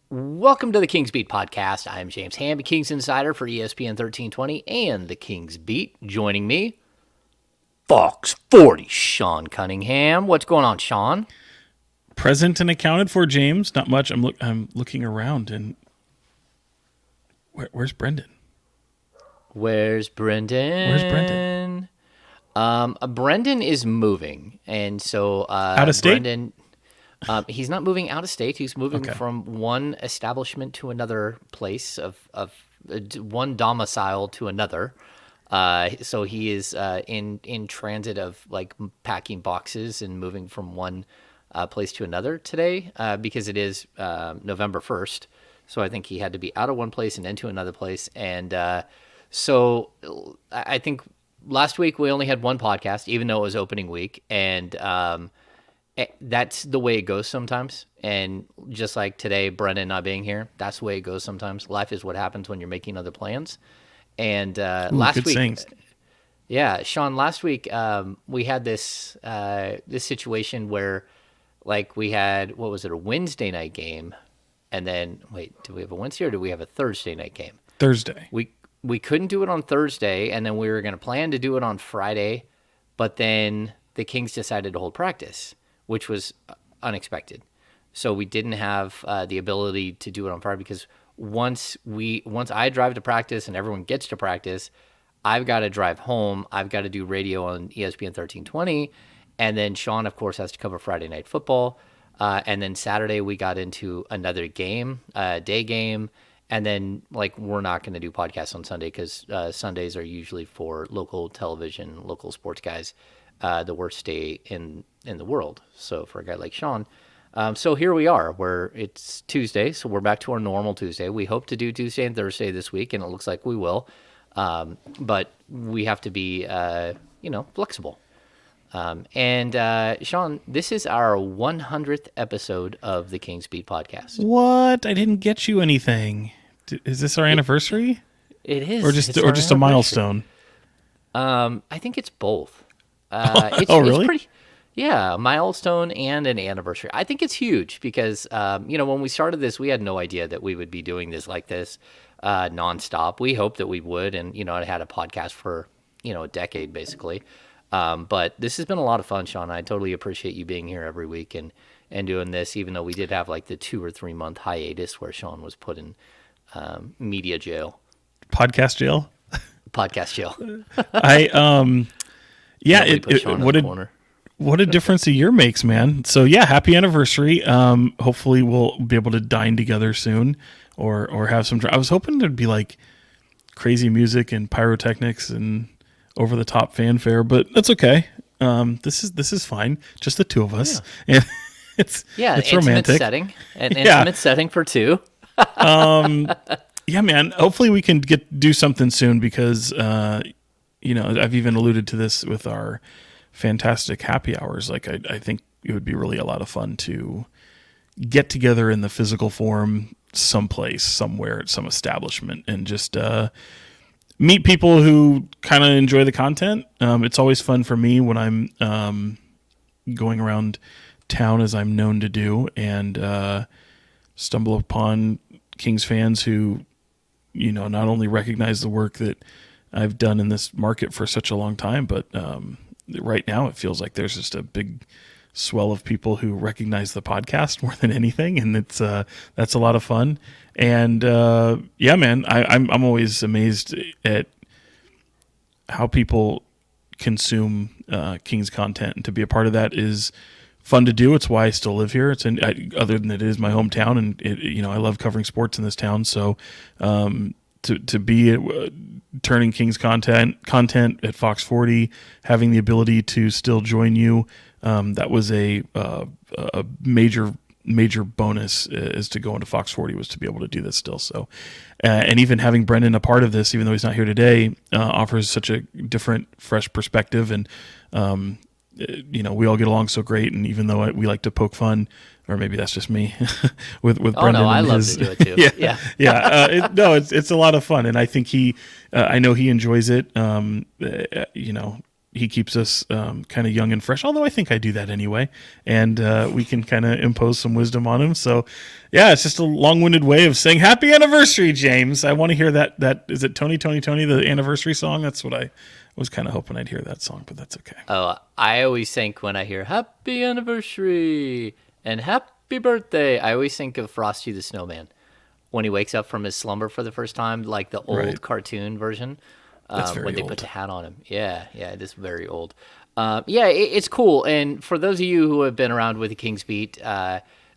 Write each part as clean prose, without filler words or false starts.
Welcome to the Kings Beat podcast. I'm James Hamby, Kings Insider for ESPN 1320 and the Kings Beat. Joining me, Fox 40, Sean Cunningham. What's going on, Sean? Present and accounted for, James. Not much. I'm looking around, and where's Brendan? Where's Brendan? Where's Brendan? Brendan is moving, and so Out of state? Brendan, he's not moving out of state. He's moving Okay. from one establishment to another place of one domicile to another. So he is in transit of like packing boxes and moving from one place to another today because it is November 1st. So I think he had to be out of one place and into another place. And so I think last week we only had one podcast, even though it was opening week. And that's the way it goes sometimes. And just like today, Brennan not being here, that's the way it goes sometimes. Life is what happens when you're making other plans. And last good week, sayings. yeah, Sean, last week we had this situation where like we had, what was it, a Wednesday night game, and then wait, do we have a Wednesday or do we have a Thursday night game? Thursday. We couldn't do it on Thursday, and then we were going to plan to do it on Friday, but then the Kings decided to hold practice, which was unexpected. So we didn't have the ability to do it on Friday because once I drive to practice and everyone gets to practice, I've got to drive home. I've got to do radio on ESPN 1320, and then Sean, of course, has to cover Friday Night Football. And then Saturday we got into another game, day game, and then like we're not going to do podcasts on Sunday because Sundays are usually for local television, local sports guys, the worst day in the world. So for a guy like Sean. So here we are, where it's Tuesday, so we're back to our normal Tuesday. We hope to do Tuesday and Thursday this week, and it looks like we will. But we have to be, flexible. And Sean, this is our 100th episode of the Kings Beat podcast. What? I didn't get you anything. Is this our anniversary? It is, Or just It's our a anniversary. milestone? I think it's both. Really? It's pretty, yeah, a milestone and an anniversary. I think it's huge because, when we started this, we had no idea that we would be doing this like this nonstop. We hoped that we would, and, I had a podcast for, a decade basically. But this has been a lot of fun, Sean. I totally appreciate you being here every week and doing this, even though we did have like the 2 or 3 month hiatus where Sean was put in media jail, Podcast jail? podcast jail. Yeah, Nobody put Sean in the corner. what a difference a year makes, man. So yeah, happy anniversary. Hopefully we'll be able to dine together soon or have some, I was hoping there'd be like crazy music and pyrotechnics and over the top fanfare, but that's okay. This is fine. Just the two of us. Yeah. And it's romantic. Intimate setting for two. Yeah, man. Hopefully we can do something soon because, I've even alluded to this with our fantastic happy hours. Like I think it would be really a lot of fun to get together in the physical form someplace, somewhere at some establishment and just, meet people who kind of enjoy the content. It's always fun for me when I'm going around town, as I'm known to do, and stumble upon Kings fans who, not only recognize the work that I've done in this market for such a long time, but right now it feels like there's just a big swell of people who recognize the podcast more than anything, and it's that's a lot of fun. And yeah, man, I'm always amazed at how people consume Kings content, and to be a part of that is fun to do. It's why I still live here. Other than it is my hometown, and I love covering sports in this town. So to be turning Kings content at Fox 40, having the ability to still join you, that was a major bonus is to go into Fox 40 was to be able to do this still. So, and even having Brendan a part of this, even though he's not here today, offers such a different, fresh perspective. And, we all get along so great. And even though we like to poke fun, or maybe that's just me with Brendan. Oh no, I love to do it too. It's a lot of fun. And I think I know he enjoys it. he keeps us kind of young and fresh. Although I think I do that anyway, and we can kind of impose some wisdom on him. So, yeah, it's just a long-winded way of saying happy anniversary, James. I want to hear that. That is it. Tony, Tony, Tony, the anniversary song. That's what I was kind of hoping I'd hear that song, but that's okay. Oh, I always think when I hear happy anniversary and happy birthday, I always think of Frosty the Snowman when he wakes up from his slumber for the first time, like the old Right. cartoon version. That's very When they old. put the hat on him. Yeah, it is very old. It's cool. And for those of you who have been around with the Kings Beat,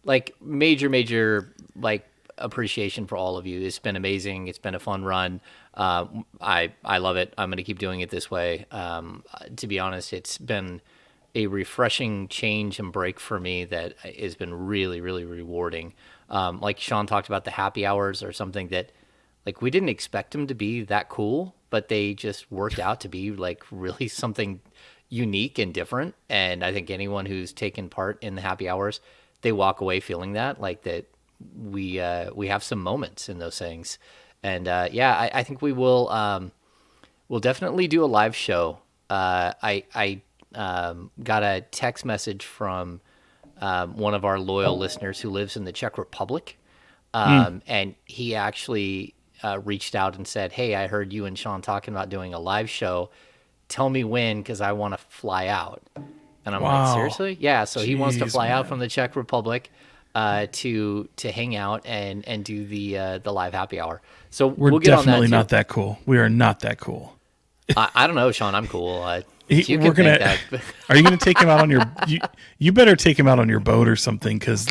like major like appreciation for all of you. It's been amazing. It's been a fun run. I love it. I'm going to keep doing it this way. To be honest, it's been a refreshing change and break for me that has been really, really rewarding. Like Sean talked about, the happy hours or something that like we didn't expect them to be that cool, but they just worked out to be like really something unique and different. And I think anyone who's taken part in the happy hours, they walk away feeling that like that we have some moments in those things. And I think we will we'll definitely do a live show. I got a text message from one of our loyal listeners who lives in the Czech Republic. And he actually reached out and said, "Hey, I heard you and Sean talking about doing a live show. Tell me when, because I want to fly out." And I'm like, Wow. "Seriously?" Yeah. So he wants to Jeez, fly out man. from the Czech Republic to hang out and do the live happy hour. So We're we'll get on that definitely too. not that cool. We are not that cool. I don't know, Sean. I'm cool. You We're can think gonna. that. Are you gonna take him out on your? You better take him out on your boat or something, because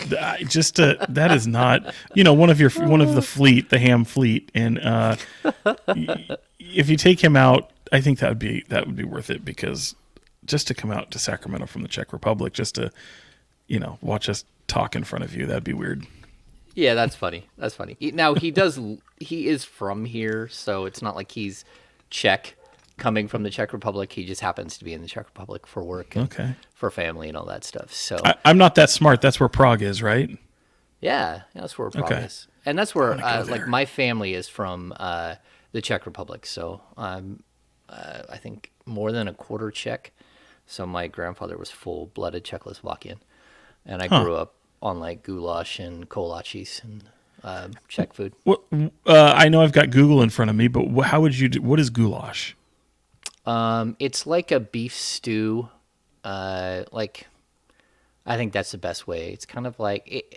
just that is not one of the fleet, the Ham fleet, and if you take him out, I think that would be worth it, because just to come out to Sacramento from the Czech Republic, just to watch us talk in front of you, that'd be weird. Yeah, that's funny. That's funny. Now he is from here, so it's not like he's Czech coming from the Czech Republic. He just happens to be in the Czech Republic for work and Okay. for family and all that stuff. So I'm not that smart. That's where Prague is, right? yeah, that's where Prague Okay. is, and that's where go there. like my family is from the Czech Republic. So I'm I think more than a quarter Czech. So my grandfather was full-blooded Czechoslovakian, and I grew up on like goulash and kolaches and Czech food. What I know I've got Google in front of me, but how would you do? What is goulash? It's like a beef stew. Like I think that's the best way. It's kind of like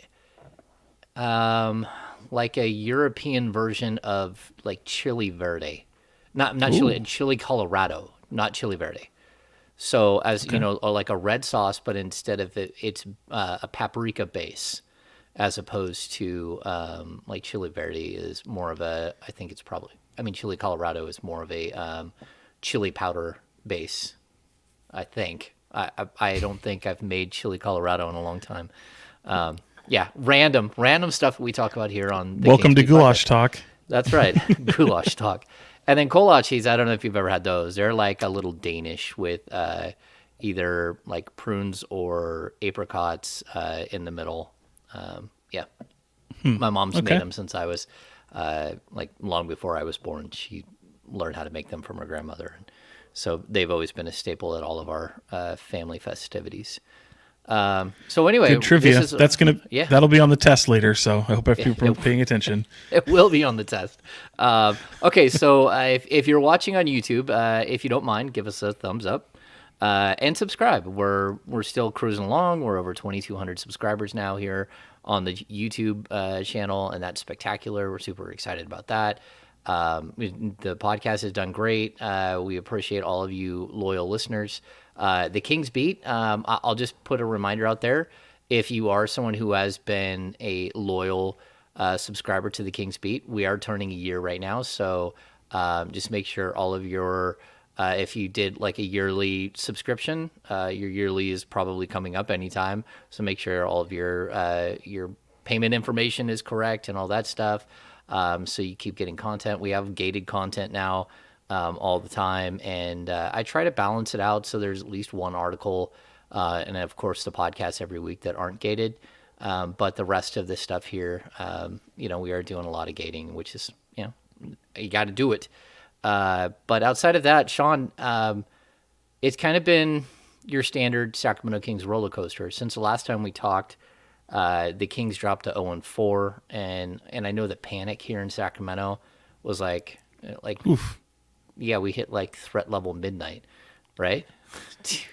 a European version of like chili verde, not chili Colorado, not chili verde. So as you know, or like a red sauce, but instead of it's a paprika base, as opposed to like chili verde is more of a. I think it's probably. I mean, chili Colorado is more of a chili powder base. I think. I don't think I've made chili Colorado in a long time. Yeah, random stuff we talk about here on the Welcome to Kings Beat Goulash Podcast. Talk. That's right, goulash talk. And then kolaches, I don't know if you've ever had those. They're like a little Danish with either like prunes or apricots in the middle. Yeah, my mom's Okay. made them since I was like long before I was born. She learned how to make them from her grandmother. So they've always been a staple at all of our family festivities. So anyway, Good trivia. this is, yeah. That'll be on the test later. So I hope people are paying attention. It will be on the test. Okay, so if you're watching on YouTube, if you don't mind, give us a thumbs up and subscribe. We're still cruising along. We're over 2,200 subscribers now here on the YouTube channel, and that's spectacular. We're super excited about that. The podcast has done great. We appreciate all of you loyal listeners. The Kings Beat, I'll just put a reminder out there. If you are someone who has been a loyal subscriber to the Kings Beat, we are turning a year right now. So just make sure all of your, if you did like a yearly subscription, your yearly is probably coming up anytime. So make sure all of your payment information is correct and all that stuff. So you keep getting content. We have gated content now all the time, and I try to balance it out so there's at least one article, and of course the podcasts every week that aren't gated. But the rest of this stuff here, we are doing a lot of gating, which is, you got to do it. But outside of that, Sean, it's kind of been your standard Sacramento Kings roller coaster since the last time we talked. The Kings dropped to 0-4, and I know that panic here in Sacramento was like Oof. yeah, we hit like threat level midnight, right?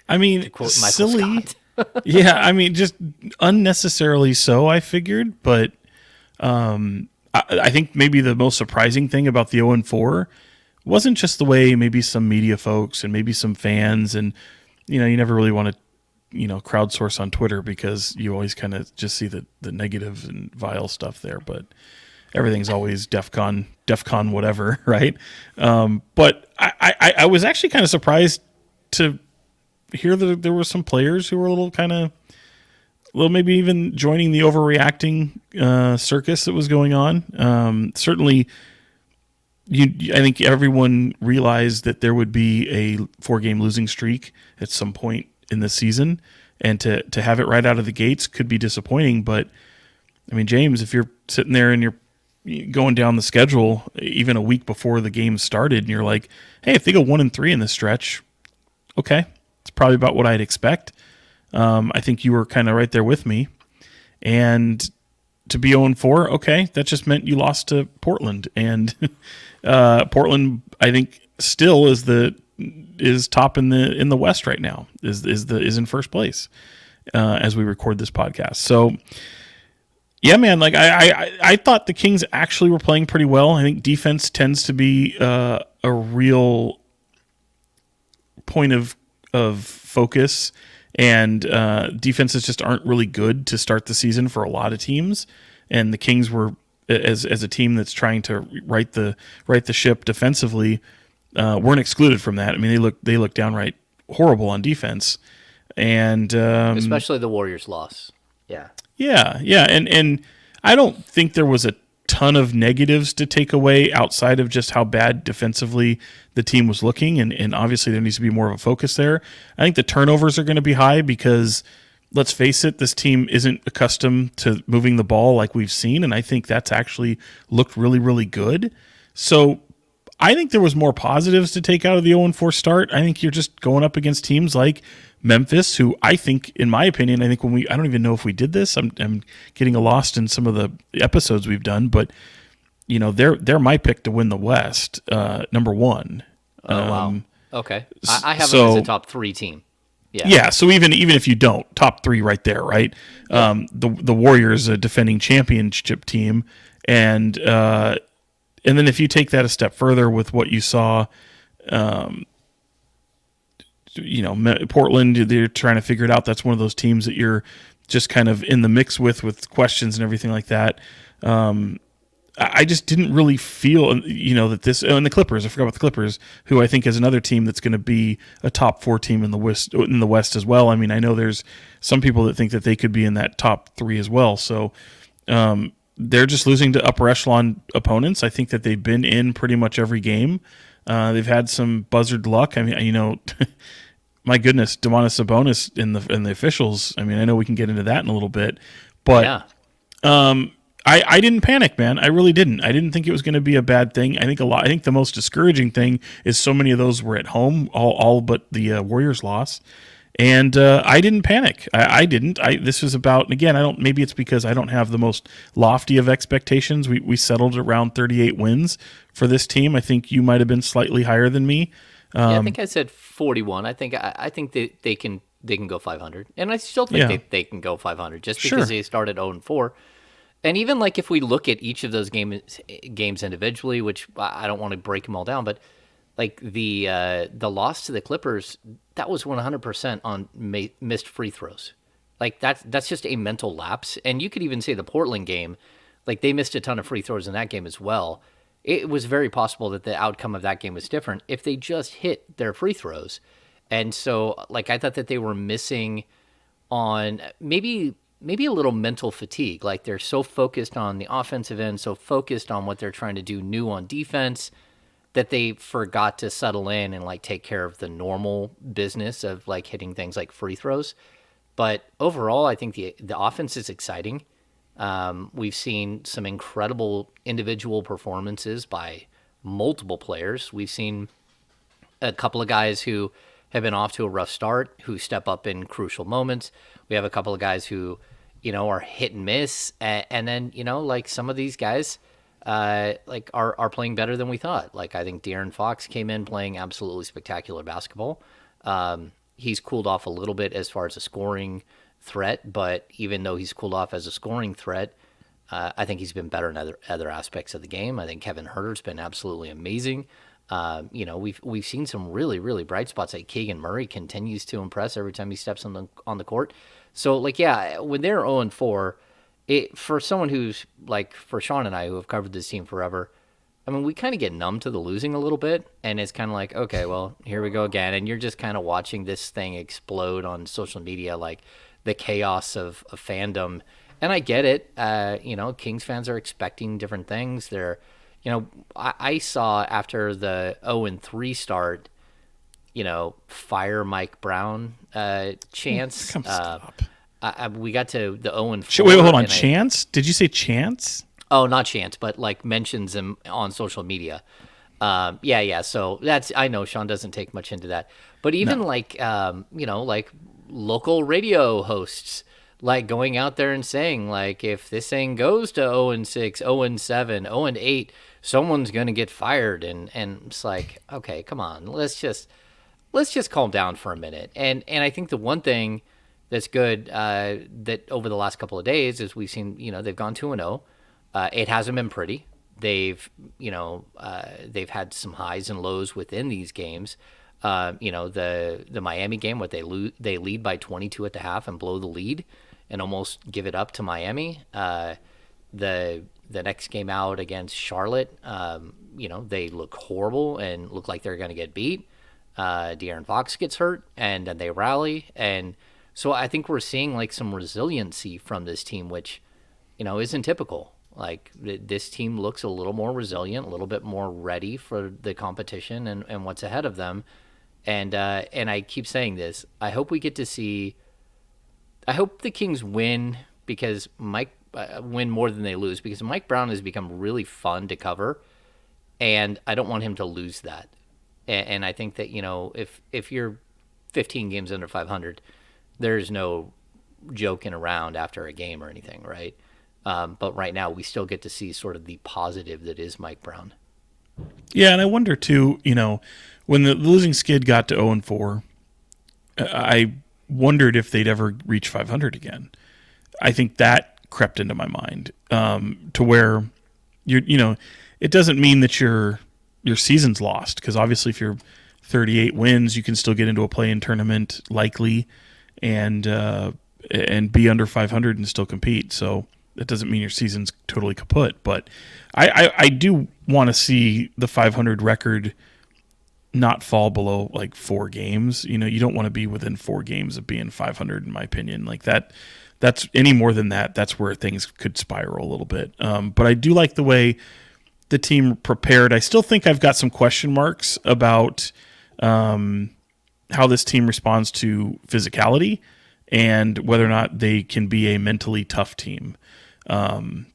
I mean, To quote Michael silly. Scott. Yeah, I mean, just unnecessarily so, I figured. But I think maybe the most surprising thing about the 0-4 wasn't just the way maybe some media folks and maybe some fans, and, you never really want to, crowdsource on Twitter because you always kind of just see the negative and vile stuff there. But everything's always DEFCON whatever, right? But I was actually kind of surprised to hear that there were some players who were a little maybe even joining the overreacting circus that was going on. Certainly, I think everyone realized that there would be a 4-game losing streak at some point in the season, and to have it right out of the gates could be disappointing. But I mean, James, if you're sitting there and you're going down the schedule even a week before the game started, and you're like, hey, if they go 1-3 in this stretch, okay, it's probably about what I'd expect. I think you were kind of right there with me. And to be 0-4, okay, that just meant you lost to Portland. And Portland, I think, still is top in the West right now. Is in first place as we record this podcast. So yeah, man, like I thought the Kings actually were playing pretty well. I think defense tends to be a real point of focus, and defenses just aren't really good to start the season for a lot of teams. And the Kings were, as a team that's trying to right the ship defensively, weren't excluded from that. I mean, they look downright horrible on defense, and Especially the Warriors' loss. Yeah. Yeah, and I don't think there was a ton of negatives to take away outside of just how bad defensively the team was looking, and obviously there needs to be more of a focus there. I think the turnovers are going to be high because, let's face it, this team isn't accustomed to moving the ball like we've seen, and I think that's actually looked really, really good. So I think there was more positives to take out of the 0-4 start. I think you're just going up against teams like Memphis, who I think, in my opinion, I don't even know if we did this. I'm getting lost in some of the episodes we've done, but they're my pick to win the West, number one. Oh wow. Okay. I have them as a top 3 team. Yeah. Yeah. So even if you don't, top 3 right there, right? Yeah. The Warriors, a defending championship team, and then if you take that a step further with what you saw. Portland, they're trying to figure it out. That's one of those teams that you're just kind of in the mix with questions and everything like that. I just didn't really feel, that this, and the Clippers, I forgot about the Clippers, who I think is another team that's going to be a top 4 team in the West as well. I mean, I know there's some people that think that they could be in that top 3 as well. So they're just losing to upper echelon opponents. I think that they've been in pretty much every game. They've had some buzzard luck. I mean, my goodness, Domantas Sabonis in the officials. I mean, I know we can get into that in a little bit, but Yeah. I didn't panic, man. I really didn't. I didn't think it was going to be a bad thing. I think the most discouraging thing is so many of those were at home, all but the Warriors loss. And I didn't panic. I didn't. This was about, again, maybe it's because I don't have the most lofty of expectations. We settled around 38 wins for this team. I think you might have been slightly higher than me. I think I said 41. I think they can go 500, and I still think they can go 500 just because they started 0-4. And even like if we look at each of those games individually, which I don't want to break them all down, but like the loss to the Clippers, that was 100% on missed free throws. Like that's just a mental lapse. And you could even say the Portland game, like they missed a ton of free throws in that game as well. It was very possible that the outcome of that game was different if they just hit their free throws. And so, like, I thought that they were missing on maybe a little mental fatigue. Like, they're so focused on the offensive end, so focused on what they're trying to do new on defense, that they forgot to settle in and, like, take care of the normal business of, like, hitting things like free throws. But overall, I think the offense is exciting. We've seen some incredible individual performances by multiple players. We've seen a couple of guys who have been off to a rough start, who step up in crucial moments. We have a couple of guys who, are hit and miss, and then like some of these guys, like are playing better than we thought. Like I think De'Aaron Fox came in playing absolutely spectacular basketball. He's cooled off a little bit as far as a scoring threat, but even though he's cooled off as a scoring threat, I think he's been better in other aspects of the game. I think Kevin Huerter's been absolutely amazing. We've seen some really really bright spots. Like Keegan Murray continues to impress every time he steps on the court. So like yeah, when they're 0-4, it for someone who's like for Sean and I who have covered this team forever, I mean we kind of get numb to the losing a little bit, and it's kind of like okay, well here we go again, and you're just kind of watching this thing explode on social media, like the chaos of fandom. And I get it. Kings fans are expecting different things. I saw after the 0-3 start, fire Mike Brown chants. Stop. We got to the 0-4. Wait, hold on. Chance? Did you say chance? Oh, not chance, but like mentions him on social media. Yeah. So I know Sean doesn't take much into that, but even like local radio hosts, like going out there and saying like if this thing goes to 0-6, 0-7, 0-8, someone's gonna get fired, and it's like okay, come on, let's just calm down for a minute. And I think the one thing that's good that over the last couple of days is we've seen they've gone 2-0. It hasn't been pretty. They've had some highs and lows within these games. The Miami game, what they lead by 22 at the half and blow the lead and almost give it up to Miami. The next game out against Charlotte, they look horrible and look like they're going to get beat. De'Aaron Fox gets hurt, and then they rally. And so I think we're seeing like some resiliency from this team, which, isn't typical. Like this team looks a little more resilient, a little bit more ready for the competition and what's ahead of them. And I keep saying this. I hope we get to see. I hope the Kings win because win more than they lose, because Mike Brown has become really fun to cover, and I don't want him to lose that. And I think that if you're 15 games under 500, there's no joking around after a game or anything, right? But right now we still get to see sort of the positive that is Mike Brown. Yeah, and I wonder too, when the losing skid got to 0-4, I wondered if they'd ever reach 500 again. I think that crept into my mind to where it doesn't mean that your season's lost, because obviously if you're 38 wins, you can still get into a play-in tournament likely and be under 500 and still compete. So that doesn't mean your season's totally kaput. But I do want to see the 500 record not fall below like 4 games. You don't want to be within 4 games of being 500, in my opinion. Like that's any more than that, that's where things could spiral a little bit. But I do like the way the team prepared. I still think I've got some question marks about how this team responds to physicality and whether or not they can be a mentally tough team.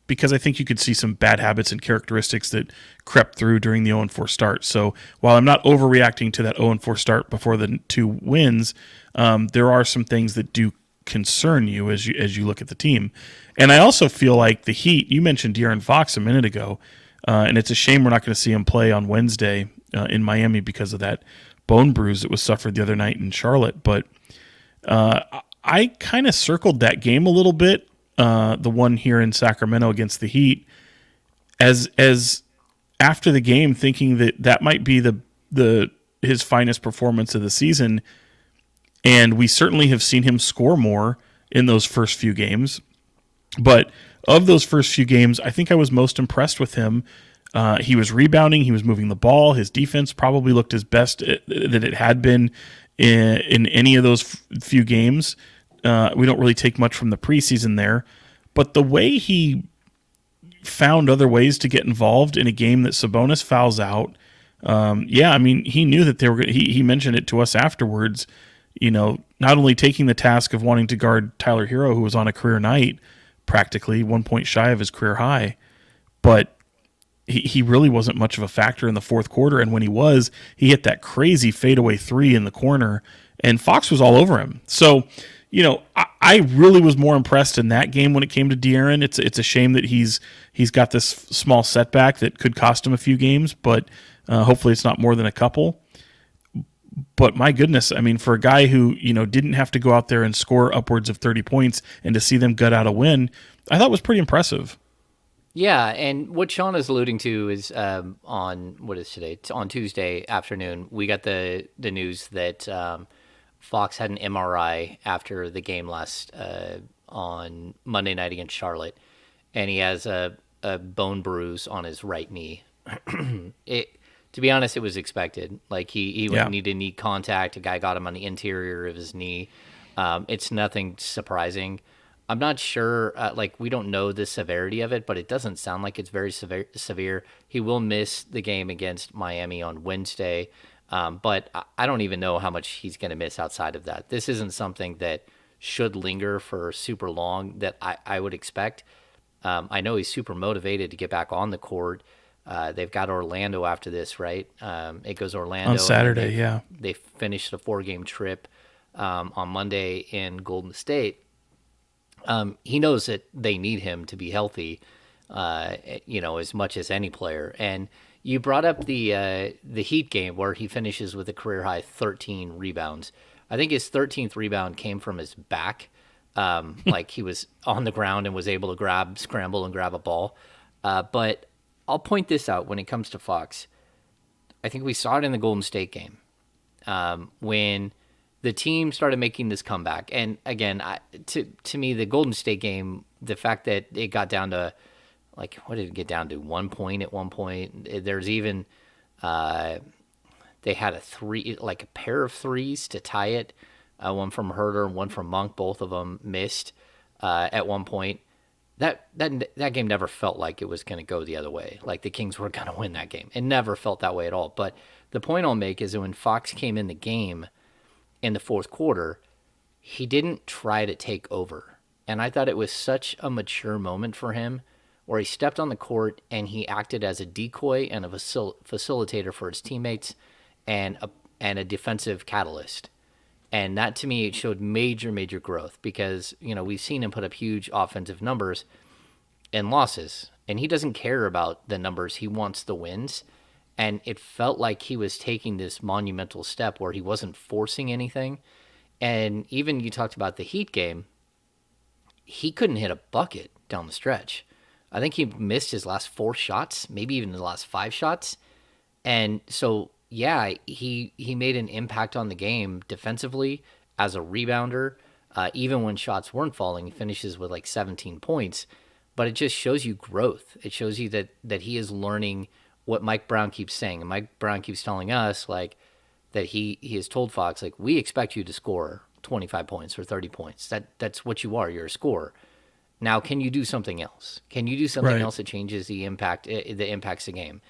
Because I think you could see some bad habits and characteristics that crept through during the 0-4 start. So while I'm not overreacting to that 0-4 start before the 2 wins, there are some things that do concern you as you look at the team. And I also feel like the Heat, you mentioned De'Aaron Fox a minute ago, and it's a shame we're not going to see him play on Wednesday in Miami because of that bone bruise that was suffered the other night in Charlotte. But I kind of circled that game a little bit, the one here in Sacramento against the Heat, as after the game, thinking that might be his finest performance of the season. And we certainly have seen him score more in those first few games. But of those first few games, I think I was most impressed with him. He was rebounding. He was moving the ball. His defense probably looked his best that it had been in any of those few games. We don't really take much from the preseason there. But the way he found other ways to get involved in a game that Sabonis fouls out, he knew that they were. He mentioned it to us afterwards. Not only taking the task of wanting to guard Tyler Hero, who was on a career night, practically 1 point shy of his career high, but he really wasn't much of a factor in the fourth quarter. And when he was, he hit that crazy fadeaway three in the corner, and Fox was all over him. So, I really was more impressed in that game when it came to De'Aaron. It's a shame that he's got this small setback that could cost him a few games, but hopefully it's not more than a couple. But my goodness, I mean, for a guy who, didn't have to go out there and score upwards of 30 points and to see them gut out a win, I thought was pretty impressive. Yeah, and what Sean is alluding to is on what is today? On Tuesday afternoon, we got the news that Fox had an MRI after the game last on Monday night against Charlotte, and he has a bone bruise on his right knee. To be honest, it was expected. Like he would need to knee contact. A guy got him on the interior of his knee. It's nothing surprising. I'm not sure. We don't know the severity of it, but it doesn't sound like it's very severe. He will miss the game against Miami on Wednesday, but I don't even know how much he's going to miss outside of that. This isn't something that should linger for super long that I would expect. I know he's super motivated to get back on the court. They've got Orlando after this, right? It goes Orlando On Saturday, They finished a 4-game trip on Monday in Golden State. He knows that they need him to be healthy, as much as any player. And you brought up the Heat game where he finishes with a career high 13 rebounds. I think his 13th rebound came from his back. Like he was on the ground and was able to scramble and grab a ball. But I'll point this out when it comes to Fox. I think we saw it in the Golden State game when the team started making this comeback. And again, to me, the Golden State game, the fact that it got down to, what did it get down to? 1 point at one point. There's even, they had a pair of threes to tie it. One from Herter and one from Monk. Both of them missed at one point. That game never felt like it was going to go the other way. Like the Kings were going to win that game. It never felt that way at all. But the point I'll make is that when Fox came in the game, in the fourth quarter, he didn't try to take over. And I thought it was such a mature moment for him where he stepped on the court and he acted as a decoy and a facilitator for his teammates and a defensive catalyst. And that to me showed major, major growth because, we've seen him put up huge offensive numbers and losses. And he doesn't care about the numbers. He wants the wins. And it felt like he was taking this monumental step where he wasn't forcing anything. And even you talked about the Heat game, he couldn't hit a bucket down the stretch. I think he missed his last 4 shots, maybe even the last 5 shots. And so, yeah, he made an impact on the game defensively as a rebounder. Even when shots weren't falling, he finishes with 17 points. But it just shows you growth. It shows you that he is learning what Mike Brown keeps saying. And Mike Brown keeps telling us that he has told Fox, we expect you to score 25 points or 30 points. That's what you are. You're a scorer. Now, can you do something else? Can you do something else that changes the impact, that impacts the game?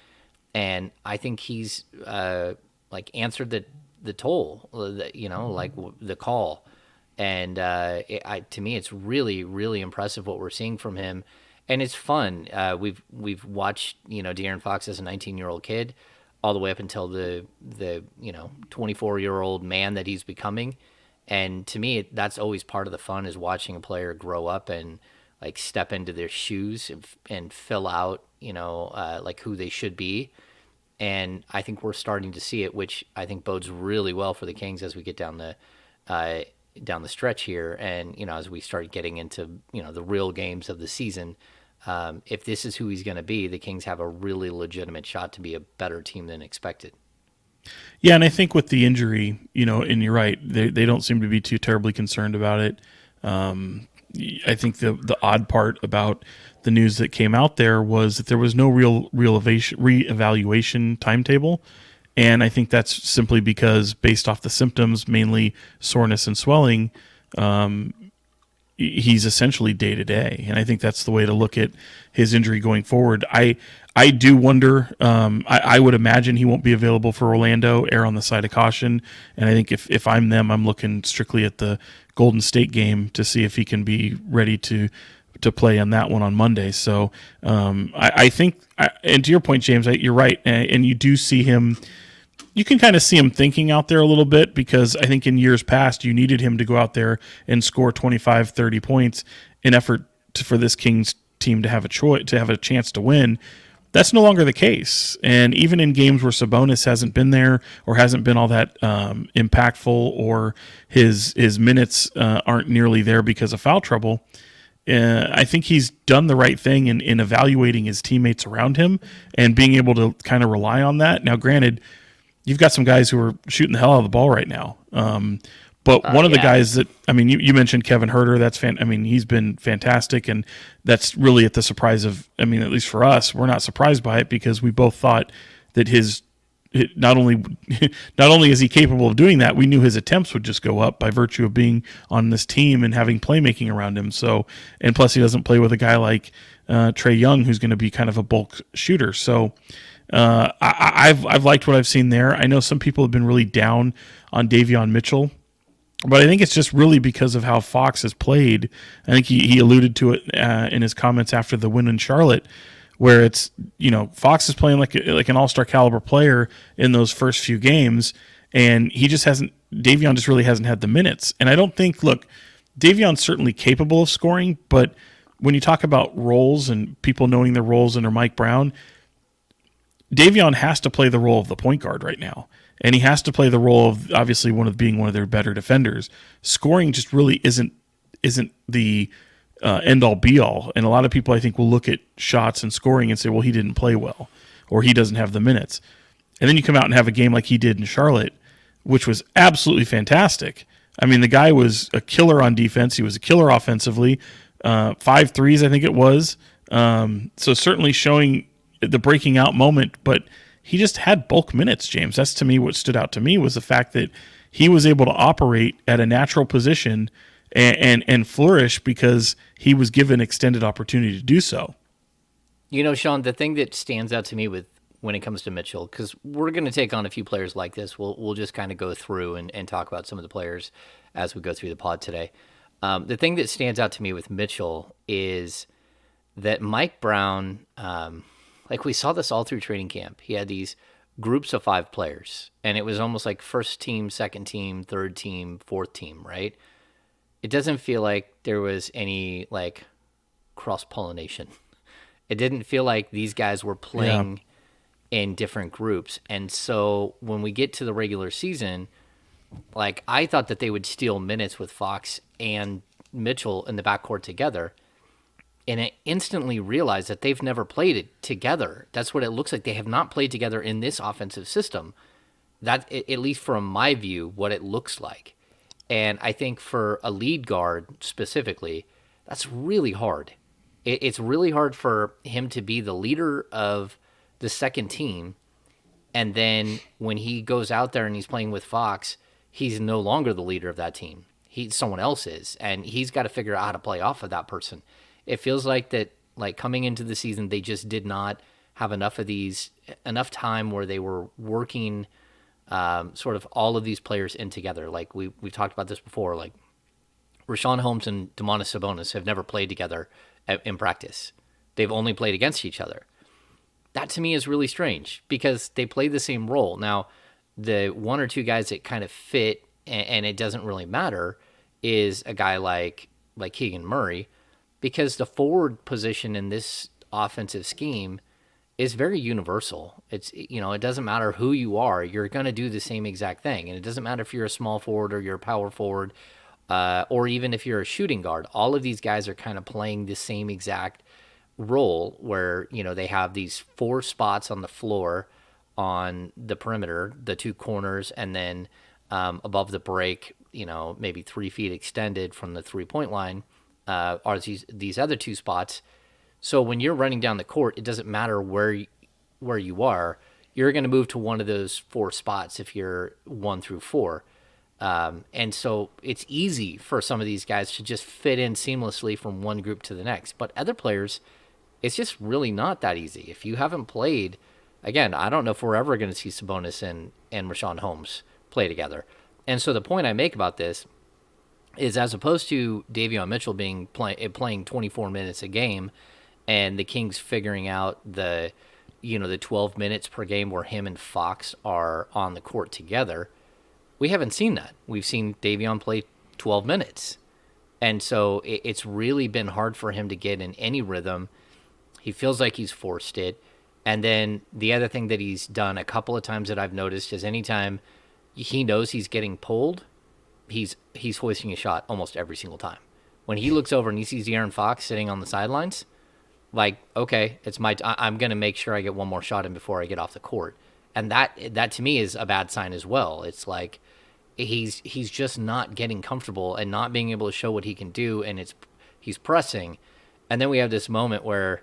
And I think he's answered the toll, the call. And to me, it's really, really impressive what we're seeing from him. And it's fun. We've watched De'Aaron Fox as a 19-year-old kid, all the way up until the 24-year-old man that he's becoming. And to me, that's always part of the fun is watching a player grow up and step into their shoes and fill out who they should be. And I think we're starting to see it, which I think bodes really well for the Kings as we get down the stretch here, and as we start getting into the real games of the season. If this is who he's going to be, the Kings have a really legitimate shot to be a better team than expected. Yeah, and I think with the injury, and you're right, they don't seem to be too terribly concerned about it. I think the odd part about the news that came out there was that there was no real reevaluation timetable. And I think that's simply because based off the symptoms, mainly soreness and swelling, he's essentially day to day. And I think that's the way to look at his injury going forward. I do wonder, I would imagine he won't be available for Orlando, err on the side of caution. And I think if I'm them, I'm looking strictly at the Golden State game to see if he can be ready to to play on that one on Monday. So I think, and to your point, James, you're right, and you do see him. You can kind of see him thinking out there a little bit, because I think in years past you needed him to go out there and score 25, 30 points in effort for this Kings team to have a chance to win. That's no longer the case. And even in games where Sabonis hasn't been there or hasn't been all that impactful, or his minutes aren't nearly there because of foul trouble, I think he's done the right thing in evaluating his teammates around him and being able to kind of rely on that. Now, granted, you've got some guys who are shooting the hell out of the ball right now. But one of the guys that, I mean, you mentioned Kevin Huerter. I mean, he's been fantastic, and that's really at the surprise of, I mean, at least for us, we're not surprised by it, because we both thought that not only is he capable of doing that, we knew his attempts would just go up by virtue of being on this team and having playmaking around him. So, and plus he doesn't play with a guy like Trae Young, who's going to be kind of a bulk shooter. So I've liked what I've seen there. I know some people have been really down on Davion Mitchell, but I think it's just really because of how Fox has played. I think he alluded to it in his comments after the win in Charlotte, where it's, Fox is playing like an all-star caliber player in those first few games, and Davion just really hasn't had the minutes. And I don't think, look, Davion's certainly capable of scoring, but when you talk about roles and people knowing their roles under Mike Brown, Davion has to play the role of the point guard right now. And he has to play the role of, obviously, being one of their better defenders. Scoring just really isn't the end-all, be-all. And a lot of people, I think, will look at shots and scoring and say, well, he didn't play well, or he doesn't have the minutes. And then you come out and have a game like he did in Charlotte, which was absolutely fantastic. I mean, the guy was a killer on defense. He was a killer offensively. 5 threes, I think it was. So certainly showing the breaking out moment, but he just had bulk minutes, James. That's, to me, what stood out to me was the fact that he was able to operate at a natural position and flourish because he was given extended opportunity to do so. Sean, the thing that stands out to me when it comes to Mitchell, because we're going to take on a few players like this. We'll just kind of go through and talk about some of the players as we go through the pod today. The thing that stands out to me with Mitchell is that Mike Brown, like we saw this all through training camp. He had these groups of 5 players, and it was almost like first team, second team, third team, fourth team, right? It doesn't feel like there was any like cross-pollination. It didn't feel like these guys were playing in different groups. And so when we get to the regular season, like I thought that they would steal minutes with Fox and Mitchell in the backcourt together. And I instantly realized that they've never played it together. That's what it looks like. They have not played together in this offensive system. That, at least from my view, what it looks like. And I think for a lead guard specifically, that's really hard. It's really hard for him to be the leader of the second team. And then when he goes out there and he's playing with Fox, he's no longer the leader of that team. Someone else is. And he's got to figure out how to play off of that person. It feels like that, like coming into the season, they just did not have enough time where they were working sort of all of these players in together. Like we've talked about this before, like Richaun Holmes and Domantas Sabonis have never played together in practice. They've only played against each other. That to me is really strange because they play the same role. Now, the one or two guys that kind of fit and it doesn't really matter is a guy like Keegan Murray, because the forward position in this offensive scheme is very universal. It doesn't matter who you are, you're going to do the same exact thing. And it doesn't matter if you're a small forward or you're a power forward, or even if you're a shooting guard. All of these guys are kind of playing the same exact role where, they have these 4 spots on the floor on the perimeter, the 2 corners, and then above the break, maybe 3 feet extended from the 3-point line, are these other 2 spots. So when you're running down the court, it doesn't matter where you are. You're going to move to one of those 4 spots if you're 1 through 4. And so it's easy for some of these guys to just fit in seamlessly from one group to the next. But other players, it's just really not that easy. If you haven't played, again, I don't know if we're ever going to see Sabonis and Richaun Holmes play together. And so the point I make about this is as opposed to Davion Mitchell playing 24 minutes a game, and the Kings figuring out the 12 minutes per game where him and Fox are on the court together. We haven't seen that. We've seen Davion play 12 minutes. And so it's really been hard for him to get in any rhythm. He feels like he's forced it. And then the other thing that he's done a couple of times that I've noticed is anytime he knows he's getting pulled, he's hoisting a shot almost every single time. When he looks over and he sees De'Aaron Fox sitting on the sidelines, like, okay, I'm going to make sure I get one more shot in before I get off the court. And that to me is a bad sign as well. It's like he's just not getting comfortable and not being able to show what he can do, and he's pressing. And then we have this moment where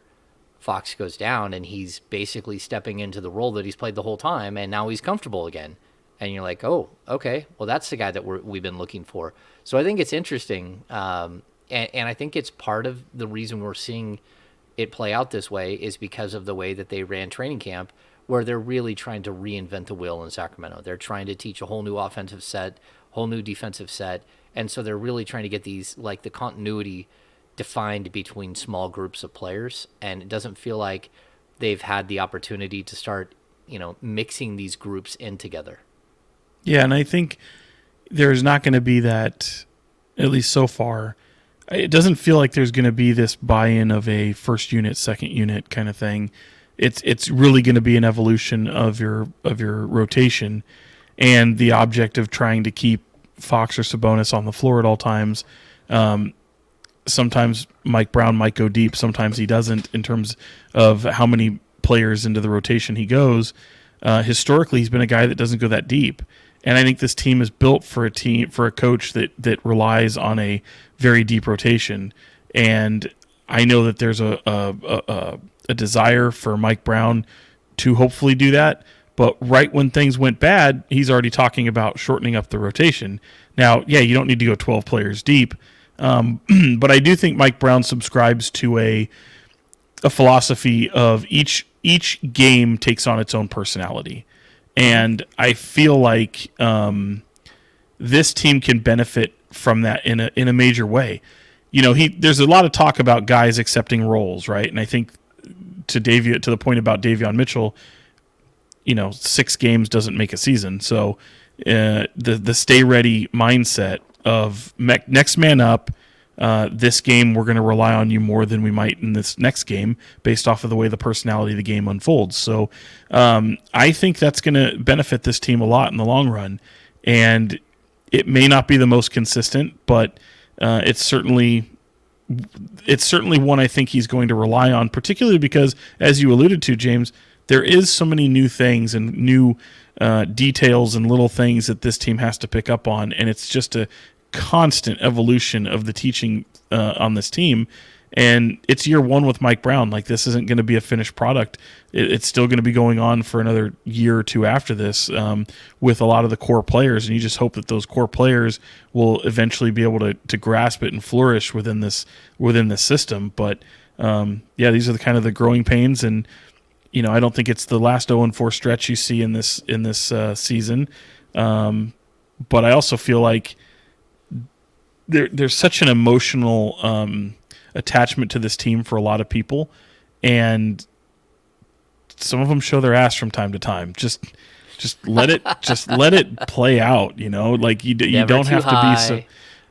Fox goes down and he's basically stepping into the role that he's played the whole time, and now he's comfortable again. And you're like, oh, okay, well, that's the guy that we've been looking for. So I think it's interesting, and I think it's part of the reason we're seeing it play out this way is because of the way that they ran training camp, where they're really trying to reinvent the wheel in Sacramento. They're trying to teach a whole new offensive set, whole new defensive set, and so they're really trying to get these, like, the continuity defined between small groups of players, and it doesn't feel like they've had the opportunity to start, mixing these groups in together. Yeah, and I think there's not going to be that, at least so far. It doesn't feel like there's going to be this buy-in of a first unit, second unit kind of thing. It's really going to be an evolution of your rotation, and the object of trying to keep Fox or Sabonis on the floor at all times. Sometimes Mike Brown might go deep, sometimes he doesn't in terms of how many players into the rotation he goes. Historically, he's been a guy that doesn't go that deep. And I think this team is built for a coach that relies on a very deep rotation. And I know that there's a desire for Mike Brown to hopefully do that. But right when things went bad, he's already talking about shortening up the rotation. Now, yeah, you don't need to go 12 players deep. But I do think Mike Brown subscribes to a philosophy of each game takes on its own personality. And I feel like this team can benefit from that in a major way. There's a lot of talk about guys accepting roles, right? And I think to the point about Davion Mitchell, 6 games doesn't make a season. So the stay ready mindset of next man up. This game, we're going to rely on you more than we might in this next game based off of the way the personality of the game unfolds. So I think that's going to benefit this team a lot in the long run. And it may not be the most consistent, but it's certainly one I think he's going to rely on, particularly because, as you alluded to, James, there is so many new things and new details and little things that this team has to pick up on, and it's just a constant evolution of the teaching on this team. And it's year one with Mike Brown. Like, this isn't going to be a finished product. It's still going to be going on for another year or two after this with a lot of the core players. And you just hope that those core players will eventually be able to grasp it and flourish within this system. But these are the growing pains. And I don't think it's the last 0-4 stretch you see in this season. But I also feel like there's such an emotional attachment to this team for a lot of people, and some of them show their ass from time to time. Just let it play out. Like you don't have to be so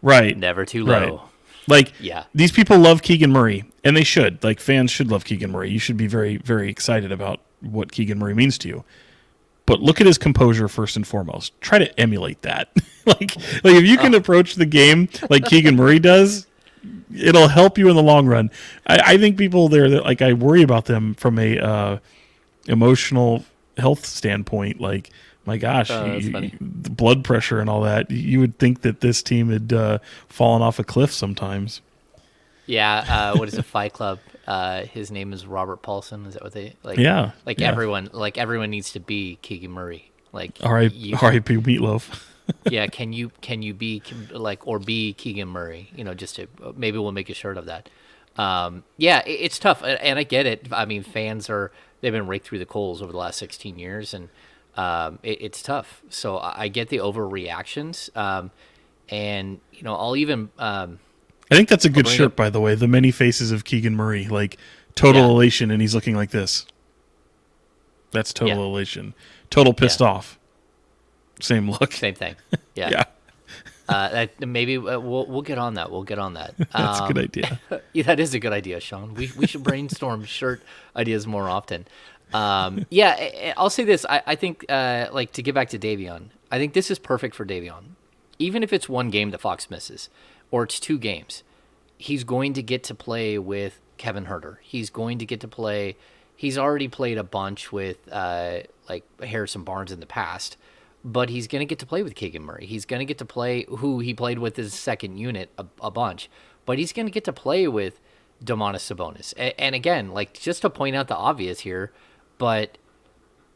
right. Never too low. Right. Like, yeah. These people love Keegan Murray, and they should. Like, fans should love Keegan Murray. You should be very, very excited about what Keegan Murray means to you. But look at his composure first and foremost. Try to emulate that. like if you can approach the game like Keegan Murray does, it'll help you in the long run. I think people there, I worry about them from a emotional health standpoint. Like, my gosh, the blood pressure and all that. You would think that this team had fallen off a cliff sometimes. Yeah, what is it, Fight Club? His name is Robert Paulson. Is that what they like? Yeah. Everyone needs to be Keegan Murray. Like, R.I.P. Meatloaf. Yeah, can you be or be Keegan Murray? Just to maybe we'll make a shirt of that. It's tough, and I get it. I mean, they've been raked through the coals over the last 16 years, and it's tough. So I get the overreactions. And I'll even I think that's a good bring shirt, up, by the way. The many faces of Keegan Murray, like total yeah, elation, and he's looking like this. That's yeah, total elation. Total yeah, pissed off. Same look. same thing. Yeah. Yeah, That maybe we'll get on that. We'll get on that. that's a good idea. Yeah, that is a good idea, Sean. We should brainstorm shirt ideas more often. Yeah, I'll say this. I think like to get back to Davion, I think this is perfect for Davion. Even if it's one game that Fox misses, or it's 2 games, he's going to get to play with Kevin Herter. He's going to get to play. He's already played a bunch with like Harrison Barnes in the past, but he's going to get to play with Keegan Murray. He's going to get to play who he played with his second unit a bunch, but he's going to get to play with Domantas Sabonis. And again, like just to point out the obvious here, but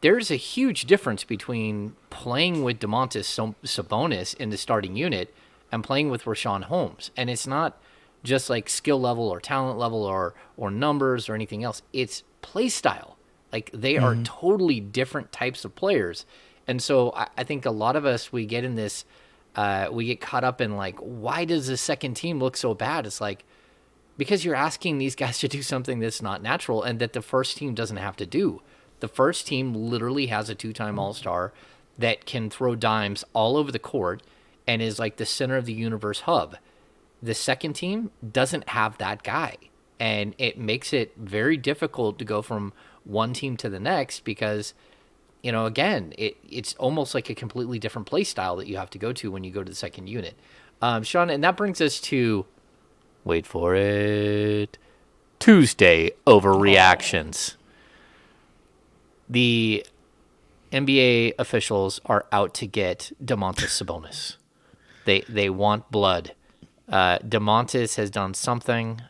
there's a huge difference between playing with Domantas Sabonis in the starting unit and playing with Rashawn Holmes. And it's not just like skill level or talent level or numbers or anything else. It's play style. Like they are totally different types of players. And so I think a lot of us, we get in this, we get caught up in like, why does the second team look so bad? It's like, because you're asking these guys to do something that's not natural and that the first team doesn't have to do. The first team literally has a 2-time All-Star that can throw dimes all over the court and is like the center of the universe hub. The second team doesn't have that guy. And it makes it very difficult to go from one team to the next because, again, it's almost like a completely different play style that you have to go to when you go to the second unit. Sean, and that brings us to, wait for it, Tuesday overreactions. The NBA officials are out to get Domantas Sabonis. They want blood. Domantas has done something.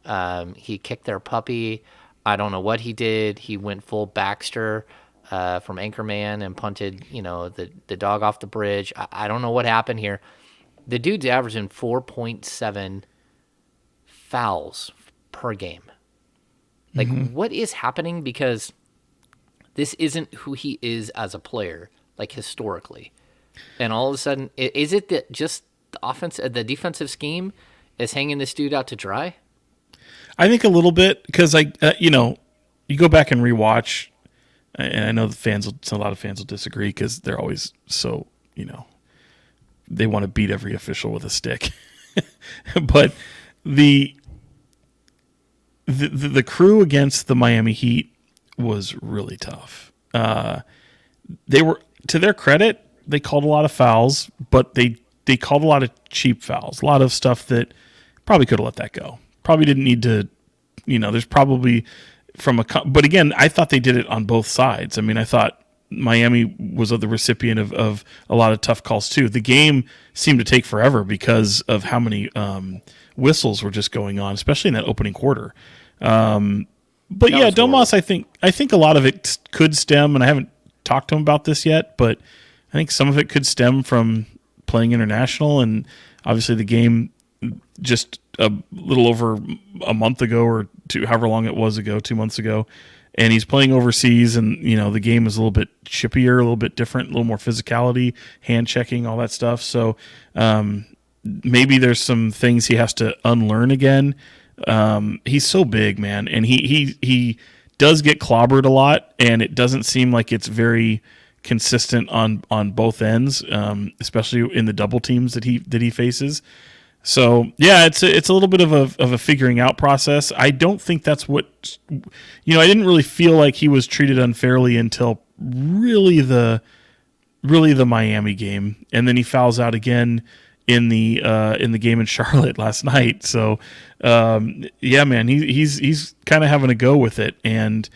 He kicked their puppy. I don't know what he did. He went full Baxter from Anchorman and punted, the dog off the bridge. I don't know what happened here. The dude's averaging 4.7 fouls per game. Like, what is happening? Because this isn't who he is as a player, like historically. And all of a sudden, is it that just the defensive scheme is hanging this dude out to dry? I think a little bit because you go back and rewatch, and I know a lot of fans will disagree because they're always so they want to beat every official with a stick, but the crew against the Miami Heat was really tough. They were, to their credit, they called a lot of fouls, but they called a lot of cheap fouls, a lot of stuff that probably could have let that go. Probably didn't need to, there's probably but again, I thought they did it on both sides. I mean, I thought Miami was the recipient of a lot of tough calls too. The game seemed to take forever because of how many whistles were just going on, especially in that opening quarter. But yeah, Domas, I think a lot of it could stem, and I haven't talked to him about this yet, but I think some of it could stem from playing international, and obviously the game just a little over a month ago or however long it was ago, 2 months ago, and he's playing overseas, and the game is a little bit chippier, a little bit different, a little more physicality, hand checking, all that stuff. So maybe there's some things he has to unlearn again. He's so big, man, and he does get clobbered a lot, and it doesn't seem like it's very consistent on both ends, especially in the double teams that he faces. So yeah, it's a little bit of a figuring out process. I don't think that's what I didn't really feel like he was treated unfairly until really the Miami game, and then he fouls out again in the game in Charlotte last night. So yeah, man, he's kind of having a go with it, and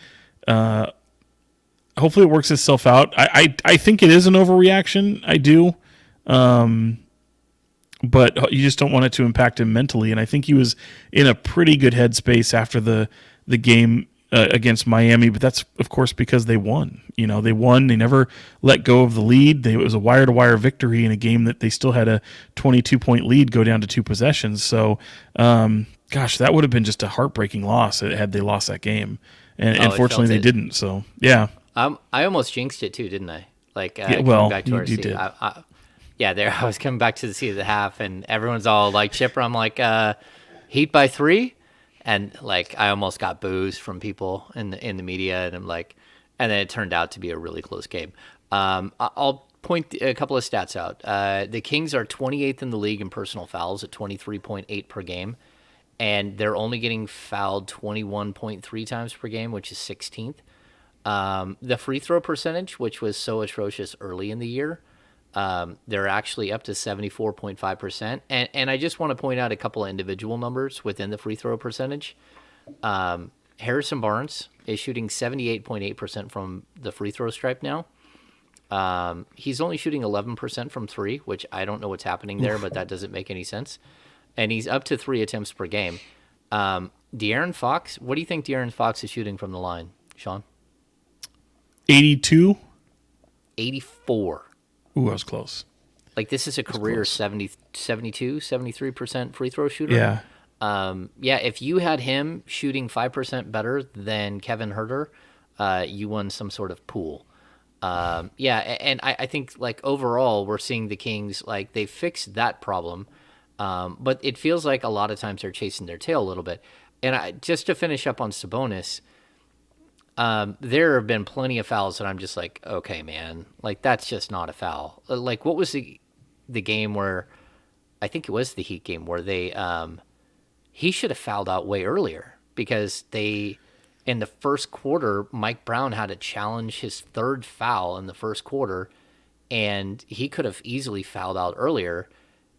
hopefully it works itself out. I think it is an overreaction. I do. But you just don't want it to impact him mentally. And I think he was in a pretty good headspace after the game against Miami. But that's, of course, because they won. They won. They never let go of the lead. It was a wire-to-wire victory in a game that they still had a 22-point lead go down to 2 possessions. So, gosh, that would have been just a heartbreaking loss had they lost that game. And unfortunately, they didn't. So, yeah. I almost jinxed it too, didn't I? Like, yeah, well, back to you RC. did. Yeah, there I was coming back to the seat of the half, and everyone's all like chipper. I'm like, Heat by 3, and like I almost got boos from people in the media, and I'm like, and then it turned out to be a really close game. I'll point a couple of stats out. The Kings are 28th in the league in personal fouls at 23.8 per game, and they're only getting fouled 21.3 times per game, which is 16th. The free throw percentage, which was so atrocious early in the year, they're actually up to 74.5%. And I just want to point out a couple of individual numbers within the free throw percentage. Harrison Barnes is shooting 78.8% from the free throw stripe now. He's only shooting 11% from 3, which I don't know what's happening there, but that doesn't make any sense. And he's up to 3 attempts per game. De'Aaron Fox, what do you think De'Aaron Fox is shooting from the line, Sean? 82. 84. Ooh, I was close. Like, this is a career 72, 73% free throw shooter. Yeah. Yeah, if you had him shooting 5% better than Kevin Huerter, you won some sort of pool. Yeah, and I think, like, overall, we're seeing the Kings, like, they fixed that problem, but it feels like a lot of times they're chasing their tail a little bit. And just to finish up on Sabonis, there have been plenty of fouls that I'm just like, okay, man, like, that's just not a foul. Like, what was the game where, I think it was the Heat game, where he should have fouled out way earlier, because in the first quarter, Mike Brown had to challenge his 3rd foul in the first quarter, and he could have easily fouled out earlier.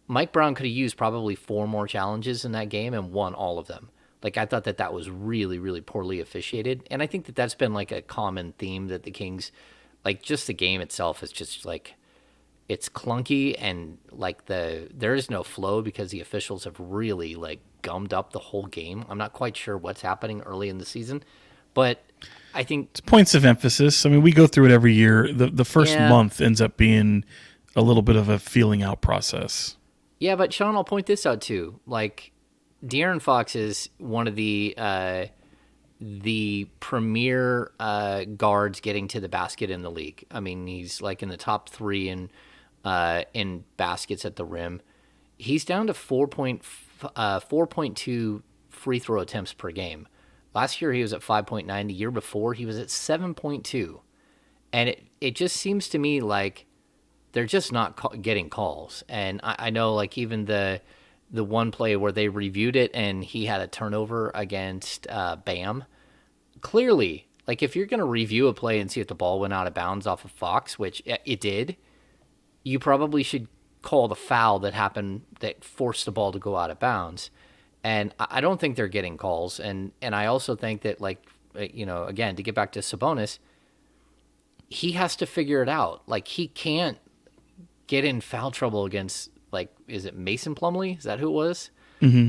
Mike Brown could have used probably 4 more challenges in that game and won all of them. Like, I thought that was really, really poorly officiated. And I think that that's been like a common theme that the Kings, like, just the game itself is just like, it's clunky, and like there is no flow because the officials have really like gummed up the whole game. I'm not quite sure what's happening early in the season, but I think it's points of emphasis. I mean, we go through it every year. The first month ends up being a little bit of a feeling out process. Yeah, but Sean, I'll point this out too. Like, De'Aaron Fox is one of the premier guards getting to the basket in the league. I mean, he's like in the top 3 in baskets at the rim. He's down to 4.2 free throw attempts per game. Last year he was at 5.9. The year before he was at 7.2. And it just seems to me like they're just not getting calls. And I know, like, even the one play where they reviewed it and he had a turnover against Bam. Clearly, like, if you're going to review a play and see if the ball went out of bounds off of Fox, which it did, you probably should call the foul that happened that forced the ball to go out of bounds. And I don't think they're getting calls. And I also think that, like, again, to get back to Sabonis, he has to figure it out. Like, he can't get in foul trouble against, like, is it Mason Plumlee? Is that who it was? Mm-hmm.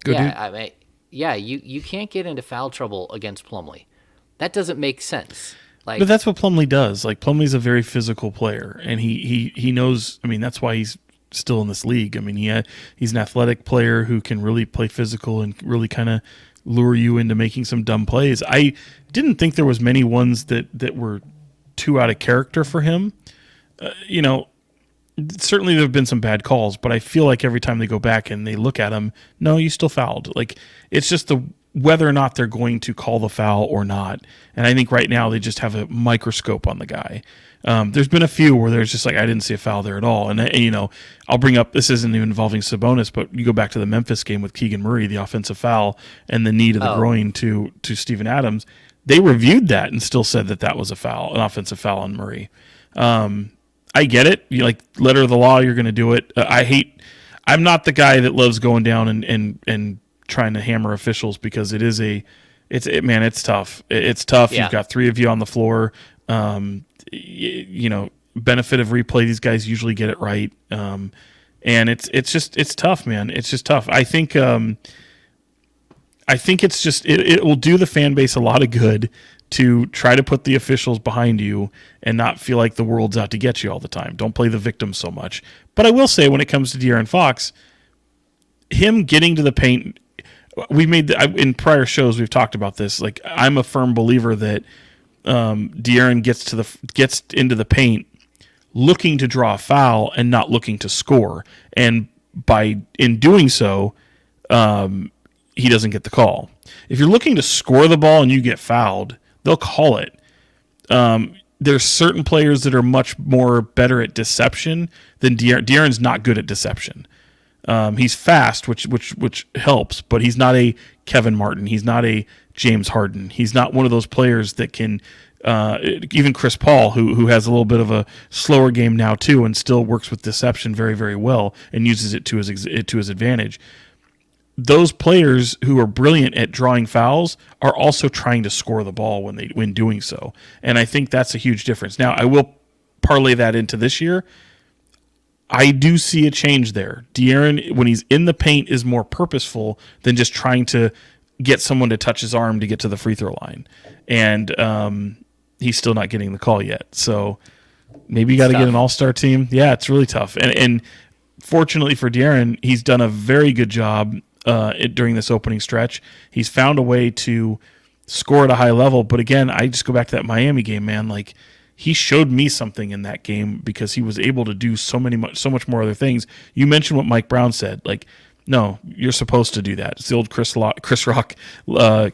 Good yeah, dude. I mean, yeah, you can't get into foul trouble against Plumlee. That doesn't make sense. Like, but that's what Plumlee does. Like, Plumlee's a very physical player, and he knows. I mean, that's why he's still in this league. I mean, he's an athletic player who can really play physical and really kind of lure you into making some dumb plays. I didn't think there was many ones that were too out of character for him. Certainly there have been some bad calls, but I feel like every time they go back and they look at him, no, you still fouled. Like, it's just whether or not they're going to call the foul or not. And I think right now they just have a microscope on the guy. There's been a few where there's just like, I didn't see a foul there at all. And I'll bring up, this isn't even involving Sabonis, but you go back to the Memphis game with Keegan Murray, the offensive foul and the knee to the groin to Steven Adams. They reviewed that and still said that was a foul, an offensive foul on Murray. I get it. You, like, letter of the law, you're going to do it. I'm not the guy that loves going down and trying to hammer officials, because it's tough. It's tough. Yeah. You've got 3 of you on the floor. Benefit of replay, these guys usually get it right. And it's tough, man. It's just tough. I think it's just, it will do the fan base a lot of good to try to put the officials behind you and not feel like the world's out to get you all the time. Don't play the victim so much. But I will say, when it comes to De'Aaron Fox, him getting to the paint, in prior shows we've talked about this. Like, I'm a firm believer that De'Aaron gets into the paint looking to draw a foul and not looking to score. And in doing so, he doesn't get the call. If you're looking to score the ball and you get fouled, they'll call it. There's certain players that are much more better at deception than De'Aaron's not good at deception. He's fast, which helps, but he's not a Kevin Martin. He's not a James Harden. He's not one of those players that can. Even Chris Paul, who has a little bit of a slower game now too, and still works with deception very, very well and uses it to his advantage. Those players who are brilliant at drawing fouls are also trying to score the ball when doing so, and I think that's a huge difference. Now, I will parlay that into this year. I do see a change there. De'Aaron, when he's in the paint, is more purposeful than just trying to get someone to touch his arm to get to the free throw line, and he's still not getting the call yet. So maybe you got to get an all-star team. Yeah, it's really tough. And fortunately for De'Aaron, he's done a very good job during this opening stretch. He's found a way to score at a high level. But again, I just go back to that Miami game, man. Like, he showed me something in that game because he was able to do so much more other things. You mentioned what Mike Brown said. Like, no, you're supposed to do that. It's the old Chris Rock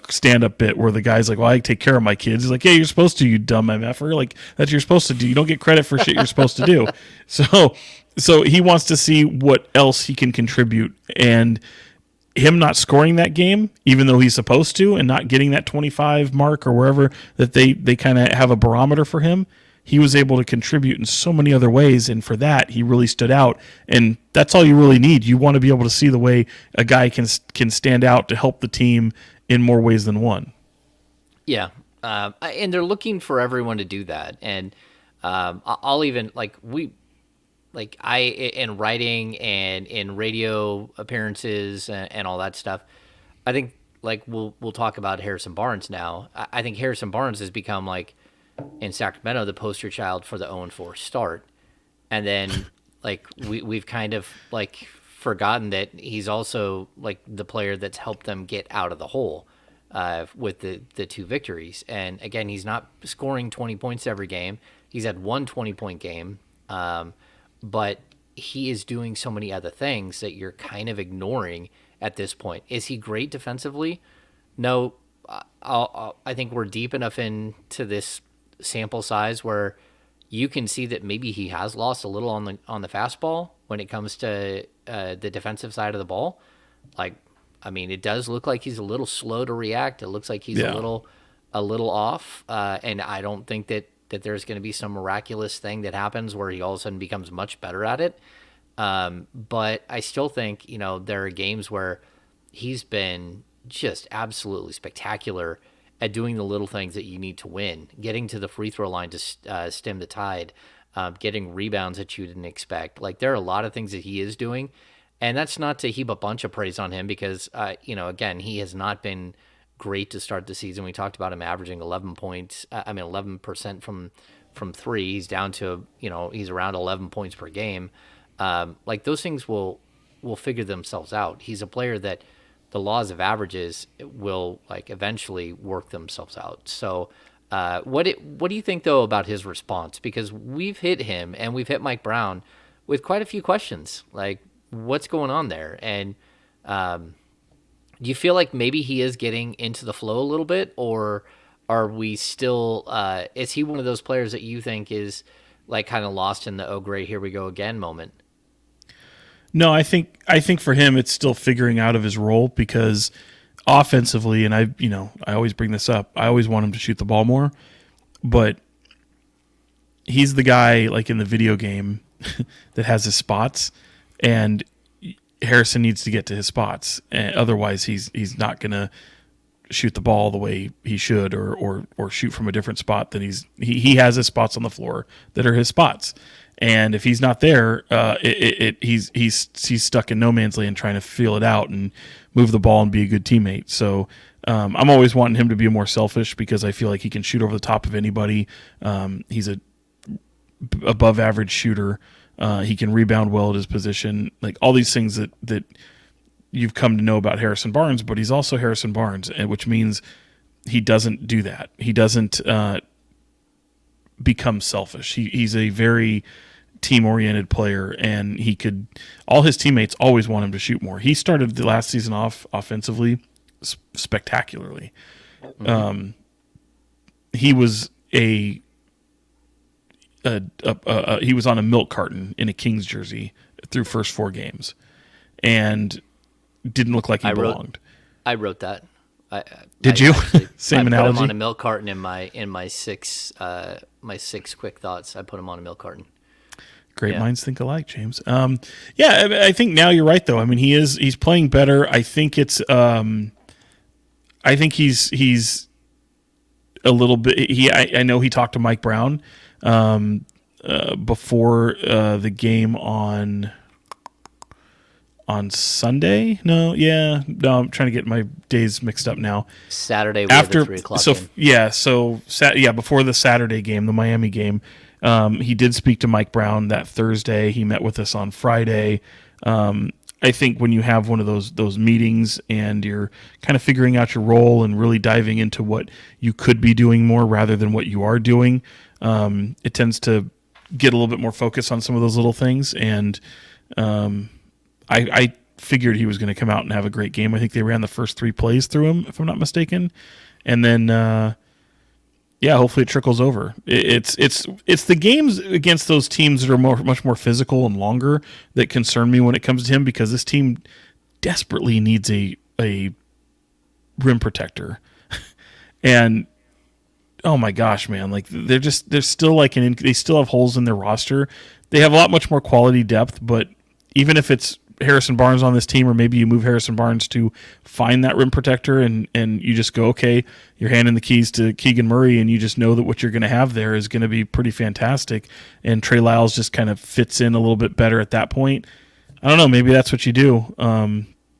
stand-up bit where the guy's like, well, I take care of my kids. He's like, yeah, you're supposed to, you dumb MFer. Like, that's what you're supposed to do. You don't get credit for shit you're supposed to do. So he wants to see what else he can contribute. And him not scoring that game, even though he's supposed to, and not getting that 25 mark or wherever that they kind of have a barometer for him, he was able to contribute in so many other ways, and for that, he really stood out. And that's all you really need. You want to be able to see the way a guy can stand out to help the team in more ways than one. Yeah, and they're looking for everyone to do that. And I'll even I in writing and in radio appearances and all that stuff. I think we'll talk about Harrison Barnes now. I think Harrison Barnes has become in Sacramento the poster child for the 0-4 start, and then we've kind of forgotten that he's also the player that's helped them get out of the hole with the two victories. And again, he's not scoring 20 points every game. He's had one 20-point game, but he is doing so many other things that you're kind of ignoring at this point. Is he great defensively? No. I think we're deep enough into this sample size where you can see that maybe he has lost a little on the fastball when it comes to the defensive side of the ball. It does look like he's a little slow to react. It looks like he's a little off, and I don't think that there's going to be some miraculous thing that happens where he all of a sudden becomes much better at it. But I still think there are games where he's been just absolutely spectacular at doing the little things that you need to win, getting to the free throw line to stem the tide, getting rebounds that you didn't expect. There are a lot of things that he is doing, and that's not to heap a bunch of praise on him because, again, he has not been great to start the season. We talked about him averaging 11 points. 11% from three. He's down to, he's around 11 points per game. Those things will figure themselves out. He's a player that the laws of averages will eventually work themselves out. So what do you think though about his response? Because we've hit him and we've hit Mike Brown with quite a few questions. What's going on there? And do you feel like maybe he is getting into the flow a little bit, or are we still is he one of those players that you think is kind of lost in the oh great here we go again moment? No, I think for him it's still figuring out of his role, because offensively, and I always bring this up, I always want him to shoot the ball more, but he's the guy in the video game that has his spots, and Harrison needs to get to his spots, and otherwise he's not gonna shoot the ball the way he should, or shoot from a different spot than he has his spots on the floor that are his spots. And if he's not there, he's stuck in no man's land trying to feel it out and move the ball and be a good teammate. So I'm always wanting him to be more selfish, because I feel like he can shoot over the top of anybody. He's a above average shooter. He can rebound well at his position. All these things that you've come to know about Harrison Barnes, but he's also Harrison Barnes, which means he doesn't do that. He doesn't become selfish. He's a very team-oriented player, and all his teammates always want him to shoot more. He started the last season off offensively spectacularly. Mm-hmm. He was he was on a milk carton in a Kings jersey through first 4 games, and didn't look like he belonged. I wrote that. Did you? Same I analogy. put him on a milk carton in my 6 quick thoughts. I put him on a milk carton. Great minds think alike, James. I think now you're right though. I mean, he's playing better. I think he's a little bit. I know he talked to Mike Brown before the game on Sunday. No, I'm trying to get my days mixed up now. Saturday after the 3 o'clock game. Before the Saturday game, the Miami game. He did speak to Mike Brown that Thursday. He met with us on Friday. I think when you have one of those meetings and you're kind of figuring out your role and really diving into what you could be doing more rather than what you are doing, it tends to get a little bit more focus on some of those little things. And I figured he was going to come out and have a great game. I think they ran the first 3 plays through him, if I'm not mistaken. And then hopefully it trickles over. It's the games against those teams that are much more physical and longer that concern me when it comes to him, because this team desperately needs a rim protector. And oh my gosh, man, like they're still like they still have holes in their roster. They have a lot much more quality depth, but even if it's Harrison Barnes on this team, or maybe you move Harrison Barnes to find that rim protector, and you just go, okay, you're handing the keys to Keegan Murray, and you just know that what you're going to have there is going to be pretty fantastic, and Trey Lyles just kind of fits in a little bit better at that point. I don't know, maybe that's what you do,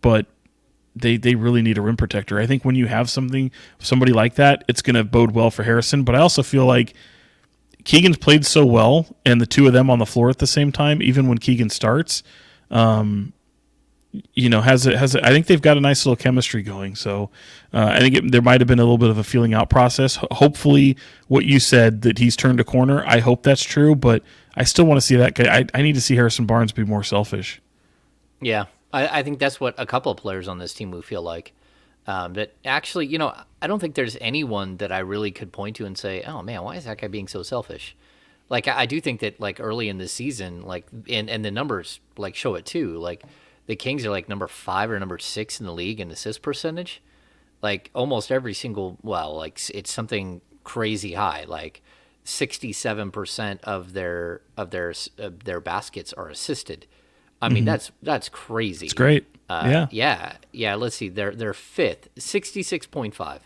but they really need a rim protector. I think when you have somebody like that, it's going to bode well for Harrison, but I also feel like Keegan's played so well, and the two of them on the floor at the same time, even when Keegan starts, I think they've got a nice little chemistry going. So I think there might have been a little bit of a feeling out process. Hopefully what you said, that he's turned a corner, I hope that's true, but I still want to see that guy. I need to see Harrison Barnes be more selfish. Yeah, I think that's what a couple of players on this team will feel like. That actually, I don't think there's anyone that I really could point to and say, oh man, why is that guy being so selfish? Like, I do think that, like, early in the season, like, and the numbers, like, show it too. Like, the Kings are, like, number 5 or number 6 in the league in assist percentage. Like, almost every single, it's something crazy high. Like, 67% of their baskets are assisted. I mean, that's crazy. It's great. Yeah. Let's see, they're 5th, 66.5.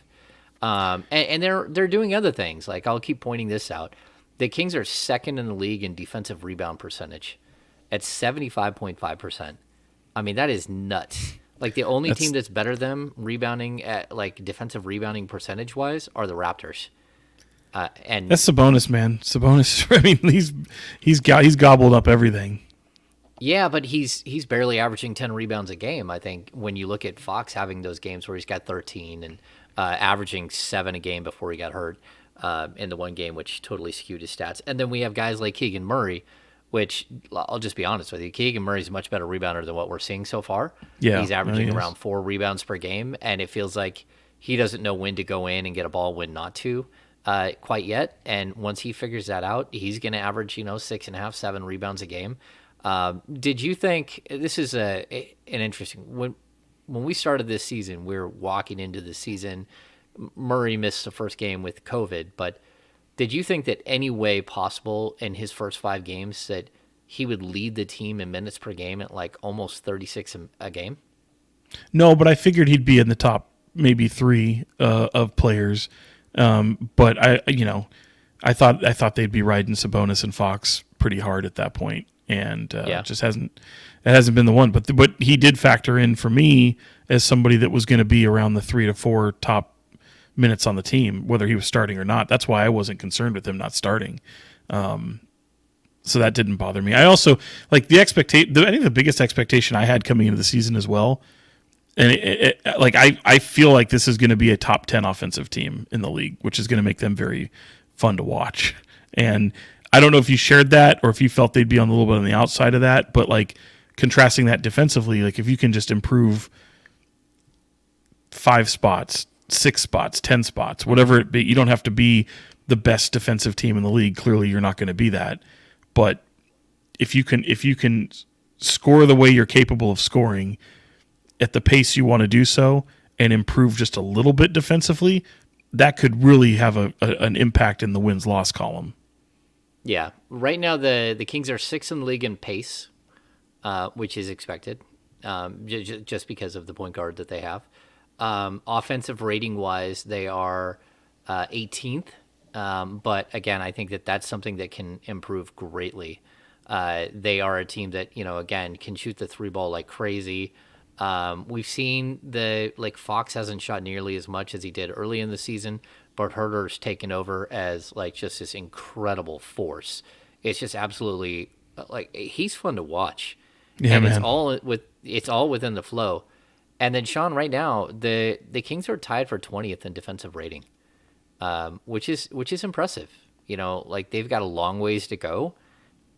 And they're doing other things. Like, I'll keep pointing this out. The Kings are 2nd in the league in defensive rebound percentage at 75.5%. I mean, that is nuts. Like, the only team that's better than rebounding at, like, defensive rebounding percentage wise are the Raptors. And that's Sabonis, man. Sabonis. I mean, he's gobbled up everything. Yeah, but he's barely averaging 10 rebounds a game. I think when you look at Fox having those games where he's got 13 and averaging 7 a game before he got hurt. In the one game, which totally skewed his stats. And then we have guys like Keegan Murray, which, I'll just be honest with you, Keegan Murray's a much better rebounder than what we're seeing so far. Yeah, he's averaging around 4 rebounds per game, and it feels like he doesn't know when to go in and get a ball, when not to, quite yet. And once he figures that out, he's going to average, 6.5, 7 rebounds a game. Did you think, this is an interesting, when we started this season, we were walking into the season, Murray missed the first game with COVID, but did you think that any way possible in his first 5 games that he would lead the team in minutes per game at like almost 36 a game? No, but I figured he'd be in the top maybe 3 of players. But I thought they'd be riding Sabonis and Fox pretty hard at that point, and it just hasn't been the one. But he did factor in for me as somebody that was going to be around the 3 to 4 top minutes on the team, whether he was starting or not. That's why I wasn't concerned with him not starting. So that didn't bother me. I also like the expectation. I think the biggest expectation I had coming into the season as well, and I feel like this is going to be a top 10 offensive team in the league, which is going to make them very fun to watch. And I don't know if you shared that or if you felt they'd be on a little bit on the outside of that, but like contrasting that defensively, like if you can just improve 5 spots, 6 spots, 10 spots, whatever it be, you don't have to be the best defensive team in the league. Clearly you're not going to be that. But if you can score the way you're capable of scoring at the pace you want to do so and improve just a little bit defensively, that could really have an impact in the wins-loss column. Yeah. Right now, the Kings are 6th in the league in pace, which is expected, just because of the point guard that they have. Offensive rating-wise, they are 18th. But again, I think that's something that can improve greatly. They are a team that, again, can shoot the 3 ball like crazy. We've seen Fox hasn't shot nearly as much as he did early in the season, but Herter's taken over as like just this incredible force. It's just absolutely he's fun to watch. Yeah, and man. It's all within the flow. And then Sean, right now, the Kings are tied for 20th in defensive rating, which is impressive. They've got a long ways to go.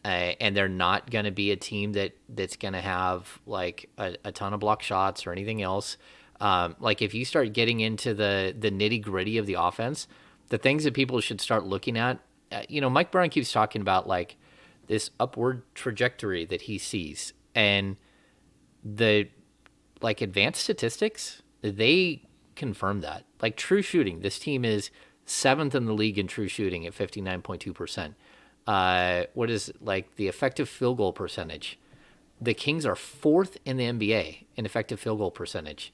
And they're not going to be a team that's going to have like a ton of block shots or anything else. If you start getting into the nitty gritty of the offense, the things that people should start looking at, Mike Brown keeps talking about like this upward trajectory that he sees, and the advanced statistics, they confirm that. Like true shooting, this team is 7th in the league in true shooting at 59.2%. What is the effective field goal percentage? The Kings are 4th in the NBA in effective field goal percentage.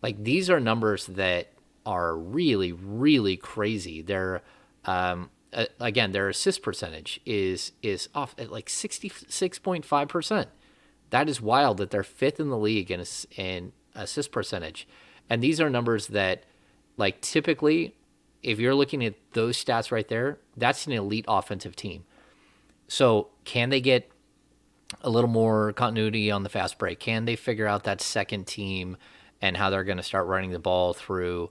These are numbers that are really, really crazy. They're again, their assist percentage is off at 66.5%. That is wild that they're 5th in the league in assist percentage. And these are numbers that typically, if you're looking at those stats right there, that's an elite offensive team. So can they get a little more continuity on the fast break? Can they figure out that second team and how they're going to start running the ball through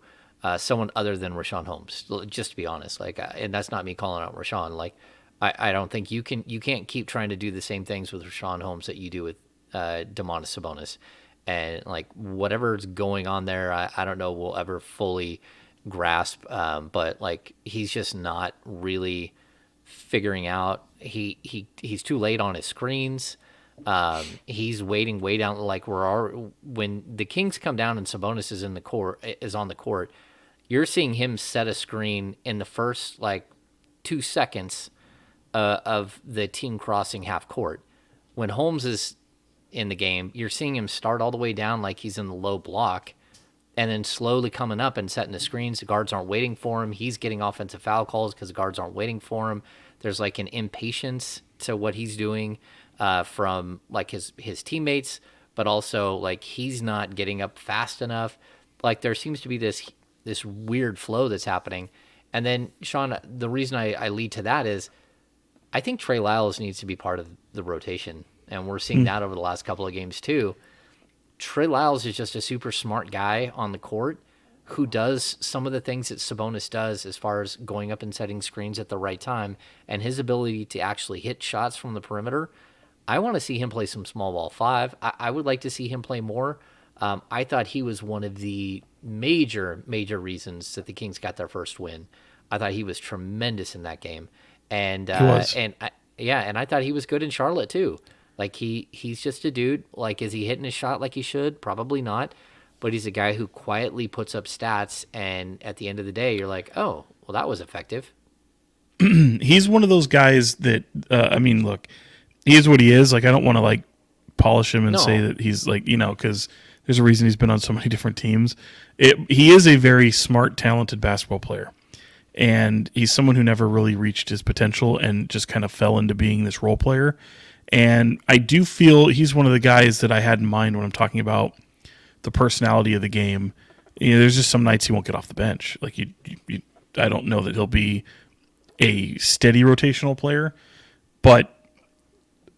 someone other than Rashawn Holmes? Just to be honest, and that's not me calling out Rashawn. I don't think you can't keep trying to do the same things with Rashawn Holmes that you do with Domantas Sabonis, and whatever's going on there, I don't know we'll ever fully grasp. But he's just not really figuring out. He's too late on his screens. He's waiting way down. When the Kings come down and Sabonis is on the court, you're seeing him set a screen in the first 2 seconds of the team crossing half court. When Holmes is in the game, you're seeing him start all the way down like he's in the low block, and then slowly coming up and setting the screens. The guards aren't waiting for him. He's getting offensive foul calls because the guards aren't waiting for him. There's an impatience to what he's doing from his teammates, but also he's not getting up fast enough. There seems to be this weird flow that's happening. And then, Sean, the reason I lead to that is I think Trey Lyles needs to be part of the rotation, and we're seeing that over the last couple of games too. Trey Lyles is just a super smart guy on the court who does some of the things that Sabonis does as far as going up and setting screens at the right time, and his ability to actually hit shots from the perimeter. I want to see him play some small ball 5. I would like to see him play more. I thought he was one of the major reasons that the Kings got their first win. I thought he was tremendous in that game. And He was. and I thought he was good in Charlotte too. He's just a dude. Is he hitting his shot like he should? Probably not. But he's a guy who quietly puts up stats, and at the end of the day, you're like, oh, well, that was effective. He's one of those guys that, look, he is what he is. I don't want to polish him and say that he's because there's a reason he's been on so many different teams. He is a very smart, talented basketball player. And he's someone who never really reached his potential and just kind of fell into being this role player. And I do feel he's one of the guys that I had in mind when I'm talking about the personality of the game. There's just some nights he won't get off the bench. I don't know that he'll be a steady rotational player, but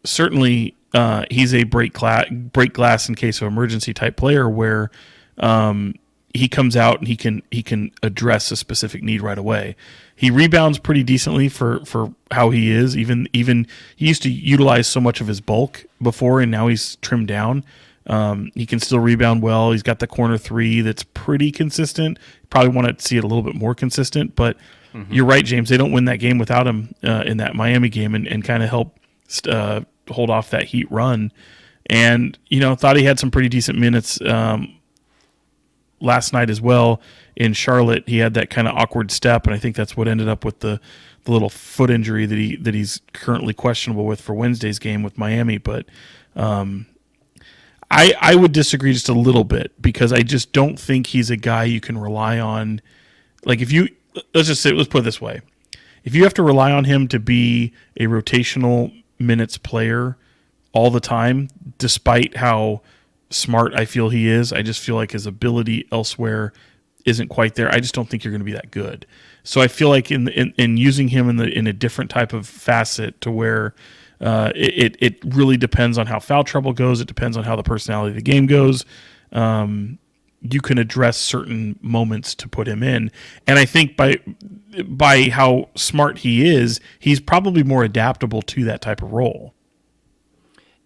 certainly he's a break glass in case of emergency type player where he comes out and he can address a specific need right away. He rebounds pretty decently for how he is. Even he used to utilize so much of his bulk before, and now he's trimmed down. He can still rebound well. He's got the corner three that's pretty consistent. Probably want to see it a little bit more consistent, but you're right, James. They don't win that game without him in that Miami game, and kind of help hold off that Heat run. And thought he had some pretty decent minutes last night as well in Charlotte. He had that kind of awkward step, and I think that's what ended up with the little foot injury that he's currently questionable with for Wednesday's game with Miami. But I would disagree just a little bit, because I just don't think he's a guy you can rely on. Like, let's put it this way. If you have to rely on him to be a rotational minutes player all the time, despite how smart I feel he is, I just feel like his ability elsewhere isn't quite there. I just don't think you're going to be that good. So I feel like in using him in a different type of facet, to where it really depends on how foul trouble goes. It depends on how the personality of the game goes. You can address certain moments to put him in, and I think by how smart he is, he's probably more adaptable to that type of role.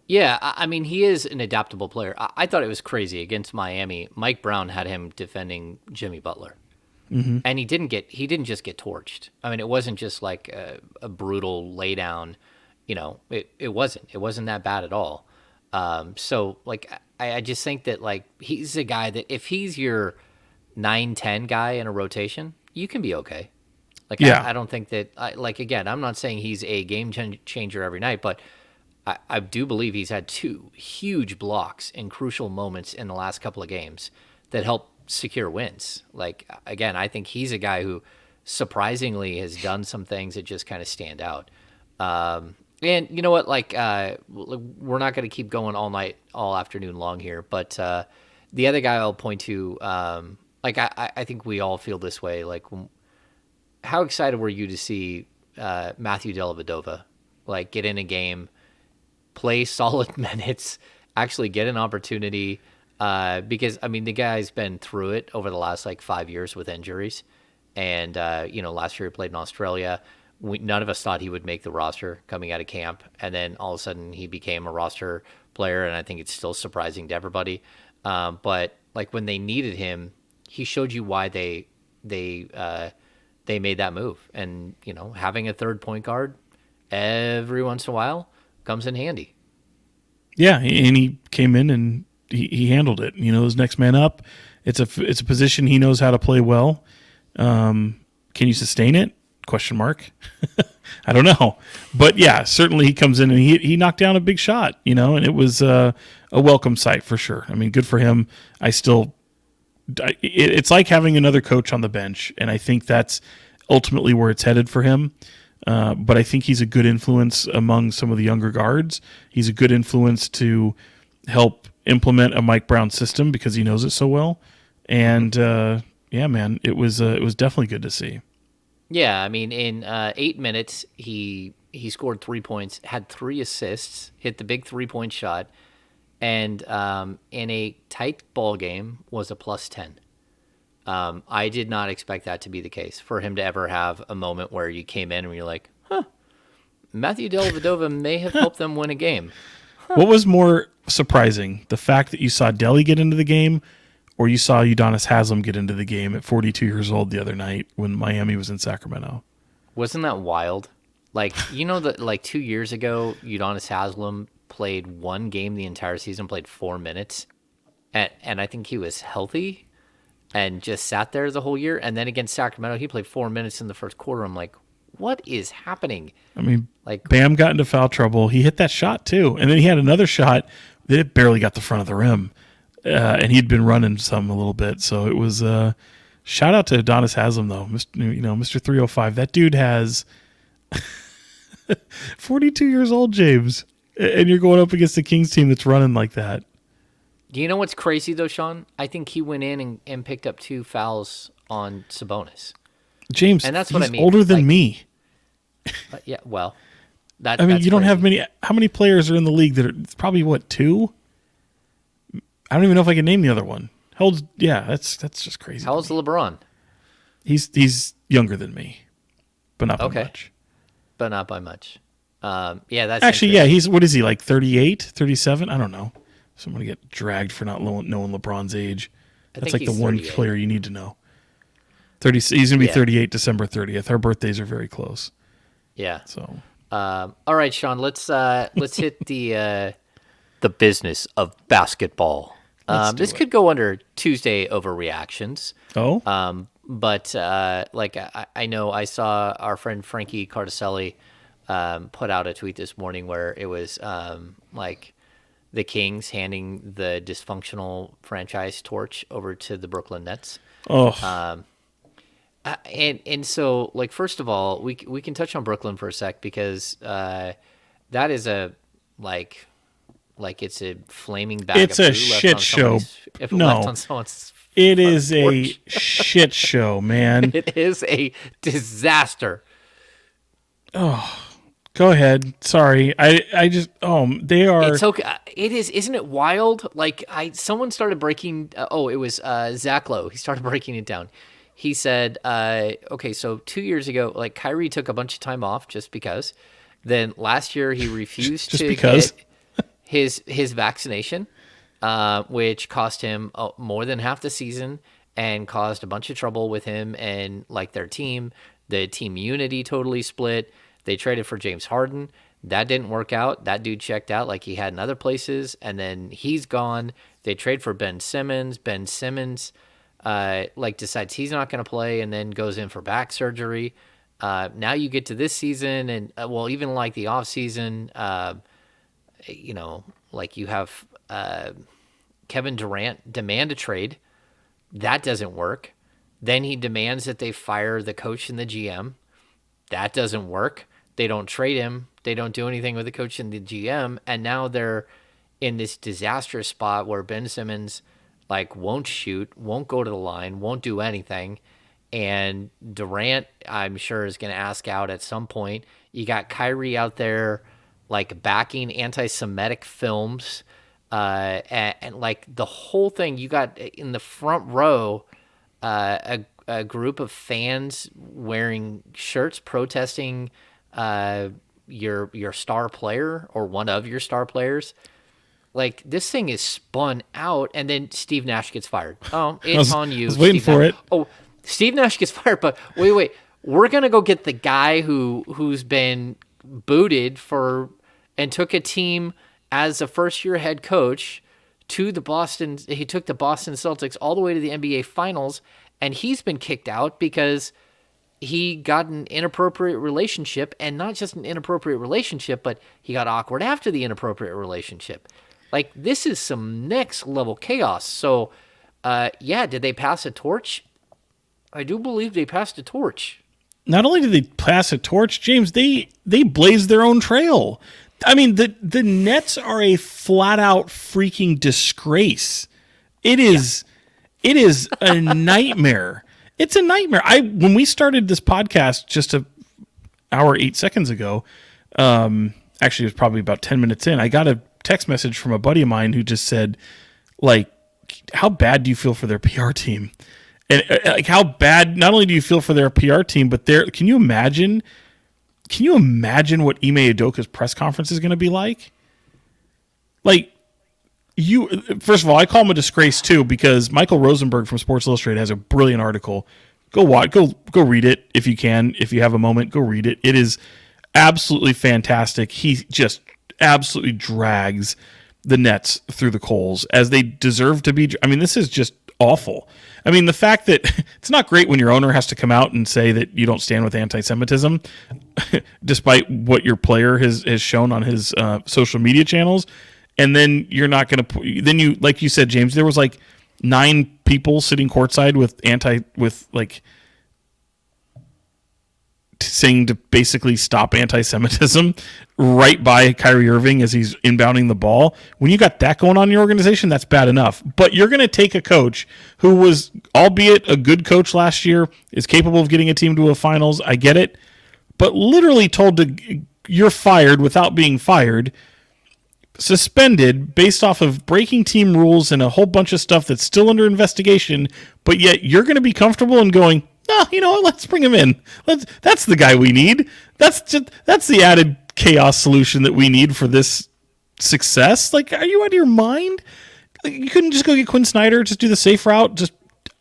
Yeah, I mean, he is an adaptable player. I thought it was crazy against Miami. Mike Brown had him defending Jimmy Butler, and he didn't just get torched. I mean, it wasn't just like a brutal laydown. It wasn't that bad at all. So like, I just think that, like, he's a guy that if he's your 9-10 guy in a rotation, you can be okay. Like, Yeah. I don't think that, again, I'm not saying he's a game changer every night, but I do believe he's had 2 huge blocks in crucial moments in the last couple of games that help secure wins. Like, again, I think he's a guy who surprisingly has done some things that just kind of stand out. And you know what? Like, we're not going to keep going all afternoon long here, but the other guy I'll point to, I think we all feel this way. Like, how excited were you to see Matthew Dellavedova, like, get in a game, play solid minutes, actually get an opportunity? Because, I mean, the guy's been through it over the last, 5 years with injuries. And, last year he played in Australia. None of us thought he would make the roster coming out of camp. And then all of a sudden he became a roster player. And I think it's still surprising to everybody. But, when they needed him, he showed you why they made that move. And, having a third point guard every once in a while comes in handy. Yeah, and he came in and he handled it. His next man up. It's a position he knows how to play well. Can you sustain it? Question mark. I don't know, but yeah, certainly he comes in and he knocked down a big shot. And it was a welcome sight for sure. I mean, good for him. It's like having another coach on the bench, and I think that's ultimately where it's headed for him. But I think he's a good influence among some of the younger guards. He's a good influence to help implement a Mike Brown system because he knows it so well. And yeah, man, it was definitely good to see. Yeah, I mean, in 8 minutes, he scored 3 points, had 3 assists, hit the big 3-point shot, and in a tight ball game was a +10. I did not expect that to be the case, for him to ever have a moment where you came in and you're like, Matthew Dellavedova may have helped them win a game. What was more surprising, the fact that you saw Delly get into the game, or you saw Udonis Haslem get into the game at 42 years old the other night when Miami was in Sacramento? Wasn't that wild? That 2 years ago, Udonis Haslem played 1 game the entire season, played 4 minutes, and I think he was healthy and just sat there the whole year. And then against Sacramento, he played 4 minutes in the first quarter. I'm like, what is happening? I mean, Bam got into foul trouble. He hit that shot too, and then he had another shot that it barely got the front of the rim. And he'd been running some a little bit, so it was shout out to Adonis Haslam though, Mr. 305. That dude has 42 years old, James, and you're going up against the Kings team that's running like that. Do you know what's crazy though, Sean? I think he went in and picked up 2 fouls on Sabonis. James, and that's what I mean. Older than me. Yeah, well, you don't have many. How many players are in the league that are? It's probably 2. I don't even know if I can name the other one. How old? Yeah, that's just crazy. How old's LeBron? He's younger than me, but not by Okay, much. but not by much. Yeah, that's Actually, yeah, interesting. what is he, like 38, 37? I don't know. Someone to get dragged for not knowing LeBron's age. I That's think like the he's one 38. player you need to know. 30. He's gonna be Yeah, 38 December 30th. Our birthdays are very close. yeah. So All right, Sean. Let's hit the business of basketball. let's do This it. could go under Tuesday overreactions. Oh, But like I know I saw our friend Frankie Cardicelli put out a tweet this morning where it was like the Kings handing the dysfunctional franchise torch over to the Brooklyn Nets. oh, And so like first of all, we can touch on Brooklyn for a sec because that is a like it's a flaming bag it's of a poo left shit on show. somebody's if it left No, on someone's it front is a porch. shit show, man. It is a disaster. Go ahead. Sorry, I just they are. It's okay. It is, isn't it wild? Like someone started breaking. It was Zach Lowe. He started breaking it down. He said, "Okay, so 2 years ago, like Kyrie took a bunch of time off just because. Then last year he refused Just to because. get his vaccination, which cost him more than half the season and caused a bunch of trouble with him and like their team. The team unity totally split. They traded for James Harden. That didn't work out. That dude checked out like he had in other places, and then he's gone. They trade for Ben Simmons. Ben Simmons like decides he's not going to play and then goes in for back surgery. Now you get to this season and well, even like the off season, like you have Kevin Durant demand a trade. That doesn't work. Then he demands that they fire the coach and the GM. That doesn't work. They don't trade him. They don't do anything with the coach and the GM. And now they're in this disastrous spot where Ben Simmons like won't shoot, won't go to the line, won't do anything. And Durant, I'm sure, is going to ask out at some point. You got Kyrie out there like backing anti-Semitic films. And like the whole thing, you got in the front row a group of fans wearing shirts protesting your star player or one of your star players. Like this thing is spun out, and then Steve Nash gets fired. Oh, it's on you. I was waiting Steve for Nash. it. Oh, Steve Nash gets fired, but wait. We're gonna go get the guy who's been booted for and took a team as a first-year head coach to the Boston. He took the Boston Celtics all the way to the NBA Finals, and he's been kicked out because he got an inappropriate relationship, and not just an inappropriate relationship, but he got awkward after the inappropriate relationship. Like this is some next level chaos. So, yeah, did they pass a torch? I do believe they passed a torch. Not only did they pass a torch, James, they blazed their own trail. I mean, the Nets are a flat out freaking disgrace. It is a nightmare. It's a nightmare. When we started this podcast just an hour 8 seconds ago, actually it was probably about 10 minutes in, I got a text message from a buddy of mine who just said, like, how bad do you feel for their PR team? And like, how bad? Not only do you feel for their PR team, but can you imagine? Can you imagine what Ime Udoka's press conference is going to be like? Like, first of all, I call him a disgrace too because Michael Rosenberg from Sports Illustrated has a brilliant article. Go read it if you can. If you have a moment, go read it. It is absolutely fantastic. He just absolutely drags the Nets through the coals as they deserve to be. I mean, this is just awful. I mean, the fact that it's not great when your owner has to come out and say that you don't stand with anti-Semitism, despite what your player has shown on his social media channels, and then you're not going to. Then you, like you said, James, there was like 9 people sitting courtside with saying to basically stop anti-Semitism right by Kyrie Irving as he's inbounding the ball. When you got that going on in your organization, that's bad enough. But you're going to take a coach who was, albeit a good coach last year, is capable of getting a team to a finals. I get it. But literally told to, you're fired without being fired suspended based off of breaking team rules and a whole bunch of stuff that's still under investigation, but yet you're going to be comfortable and going, "Ah, you know what? Let's bring him in. That's the guy we need. That's the added chaos solution that we need for this success." Like, are you out of your mind? Like, you couldn't just go get Quinn Snyder, just do the safe route. Just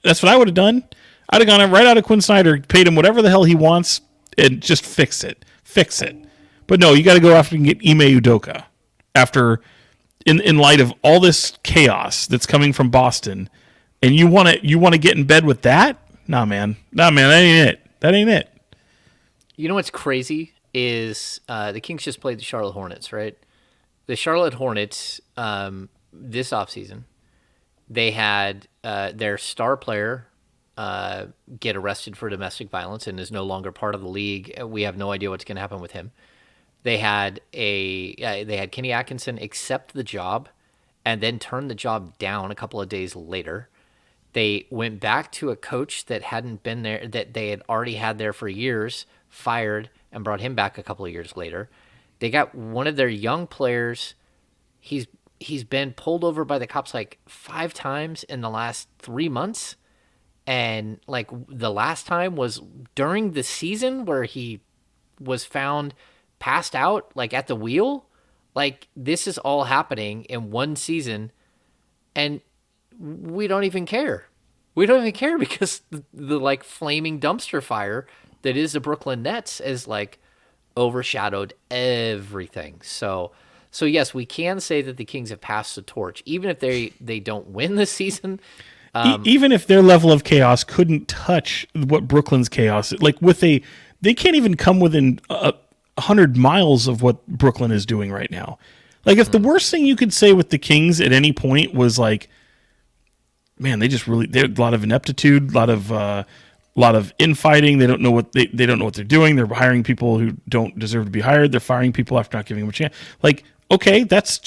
that's what I would have done. I'd have gone right out of Quinn Snyder, paid him whatever the hell he wants, and just fix it. Fix it. But no, you got to go after and get Ime Udoka. After, in light of all this chaos that's coming from Boston, and you want to get in bed with that? Nah, man, that ain't it. That ain't it. You know what's crazy is the Kings just played the Charlotte Hornets, right? The Charlotte Hornets this offseason, they had their star player get arrested for domestic violence and is no longer part of the league. We have no idea what's going to happen with him. They had Kenny Atkinson accept the job and then turn the job down a couple of days later. They went back to a coach that hadn't been there, that they had already had there for years, fired, and brought him back a couple of years later. They got one of their young players. He's been pulled over by the cops like 5 times in the last 3 months. And like the last time was during the season where he was found passed out like at the wheel. Like, this is all happening in one season, and we don't even care. We don't even care because the like flaming dumpster fire that is the Brooklyn Nets is like overshadowed everything. So yes, we can say that the Kings have passed the torch, even if they don't win this season. Even if their level of chaos couldn't touch what Brooklyn's chaos, like they can't even come within 100 miles of what Brooklyn is doing right now. Like, if the worst thing you could say with the Kings at any point was like, man, they had a lot of ineptitude, a lot of infighting. They don't know what they don't know what they're doing. They're hiring people who don't deserve to be hired. They're firing people after not giving them a chance. Like, okay, that's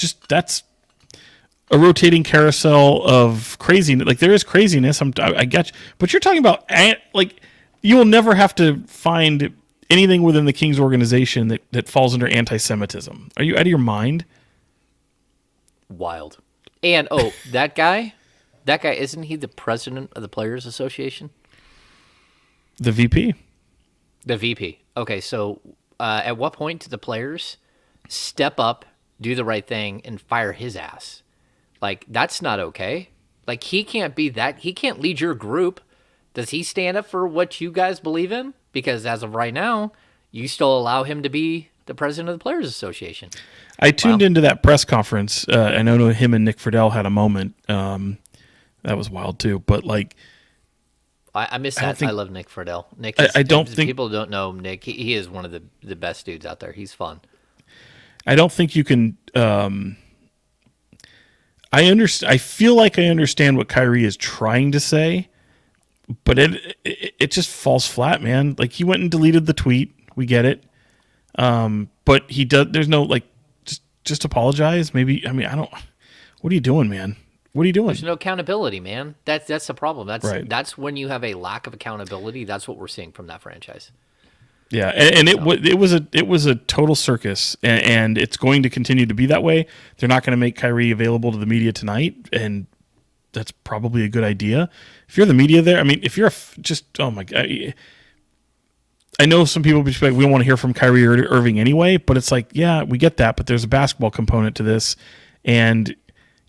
a rotating carousel of craziness. Like, there is craziness. I get you, but you're talking about like, you will never have to find anything within the Kings organization that falls under anti-Semitism. Are you out of your mind? Wild. And that guy, isn't he the president of the Players Association? The VP. The VP. Okay, so at what point do the players step up, do the right thing, and fire his ass? Like, that's not okay. Like, he can't be that. He can't lead your group. Does he stand up for what you guys believe in? Because as of right now, you still allow him to be the president of the Players Association. I tuned into that press conference. I know him and Nick Friedel had a moment. That was wild too. But like, I miss that. I love Nick Friedel. Nick, I don't think people don't know Nick. He is one of the best dudes out there. He's fun. I don't think you can. I feel like I understand what Kyrie is trying to say, but it just falls flat, man. Like, he went and deleted the tweet. We get it. But he does. There's no like, just apologize. Maybe. I mean, I don't. What are you doing, man? What are you doing? There's no accountability, man. That's the problem. Right. That's when you have a lack of accountability. That's what we're seeing from that franchise. Yeah, and it was a total circus, and it's going to continue to be that way. They're not going to make Kyrie available to the media tonight, and that's probably a good idea. If you're the media there, I mean, if you're oh my God, I know some people be like, we don't want to hear from Kyrie Irving anyway, but it's like, yeah, we get that, but there's a basketball component to this, and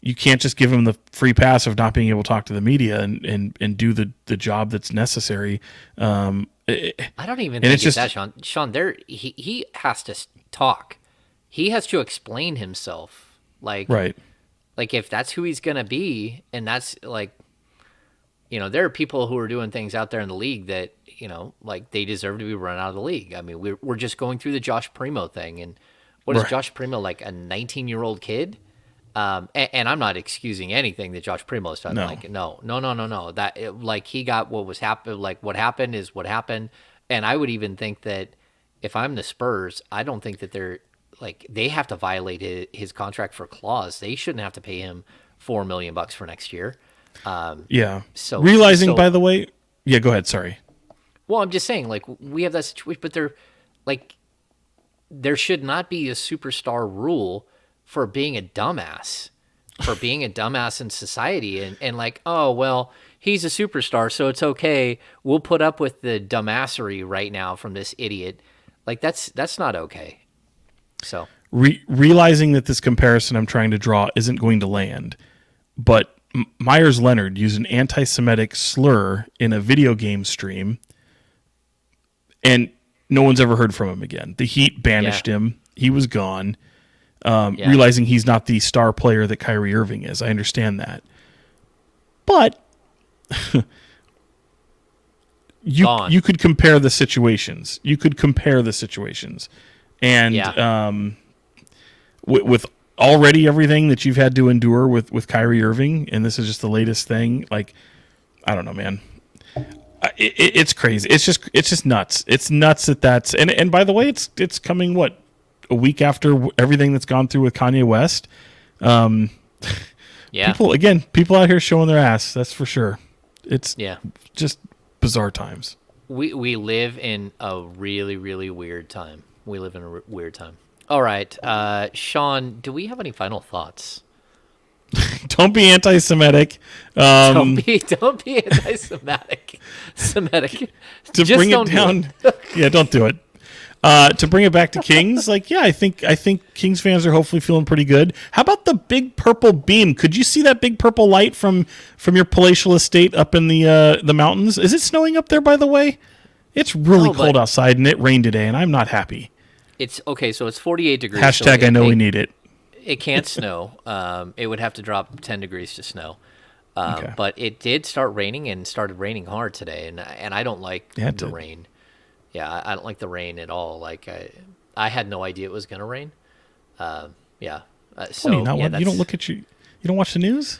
you can't just give him the free pass of not being able to talk to the media and do the job that's necessary. I don't even think it's that, Sean. Sean, he has to talk. He has to explain himself. Like, right. Like, if that's who he's going to be, and that's like, there are people who are doing things out there in the league that, like, they deserve to be run out of the league. I mean, we're just going through the Josh Primo thing. And what is Josh Primo, like a 19-year-old kid? And I'm not excusing anything that Josh Primo's done. No. Like, no. That he got what was happened. Like, what happened is what happened. And I would even think that if I'm the Spurs, I don't think that they have to violate his contract for clause. They shouldn't have to pay him $4 million for next year. Yeah. So realizing, by the way, yeah, go ahead. Sorry. Well, I'm just saying, like, we have that situation, but there should not be a superstar rule for being a dumbass, in society, and like, oh well, he's a superstar, so it's okay. We'll put up with the dumbassery right now from this idiot. Like that's not okay. So Realizing that this comparison I'm trying to draw isn't going to land, but Myers Leonard used an anti-Semitic slur in a video game stream, and no one's ever heard from him again. The Heat banished him. He was gone. Realizing he's not the star player that Kyrie Irving is. I understand that. But you could compare the situations. And with already everything that you've had to endure with Kyrie Irving, and this is just the latest thing, like, I don't know, man. It's crazy. It's just nuts. It's nuts that's and by the way, it's coming a week after everything that's gone through with Kanye West. People out here showing their ass. That's for sure. It's just bizarre times. We live in a really, really weird time. Weird time. All right, Sean, do we have any final thoughts? Don't be anti-Semitic. Don't be anti-Semitic. Semitic. To Just bring it don't down. do it. Yeah, don't do it. To bring it back to Kings, I think Kings fans are hopefully feeling pretty good. How about the big purple beam? Could you see that big purple light from your palatial estate up in the mountains? Is it snowing up there, by the way? It's really cold outside, and it rained today, and I'm not happy. It's okay. So it's 48 degrees. Hashtag I know we need it. It can't snow. It would have to drop 10 degrees to snow. Okay. But it did start raining and started raining hard today, and I don't like the rain. Yeah, I don't like the rain at all. Like I had no idea it was going to rain. So you don't watch the news,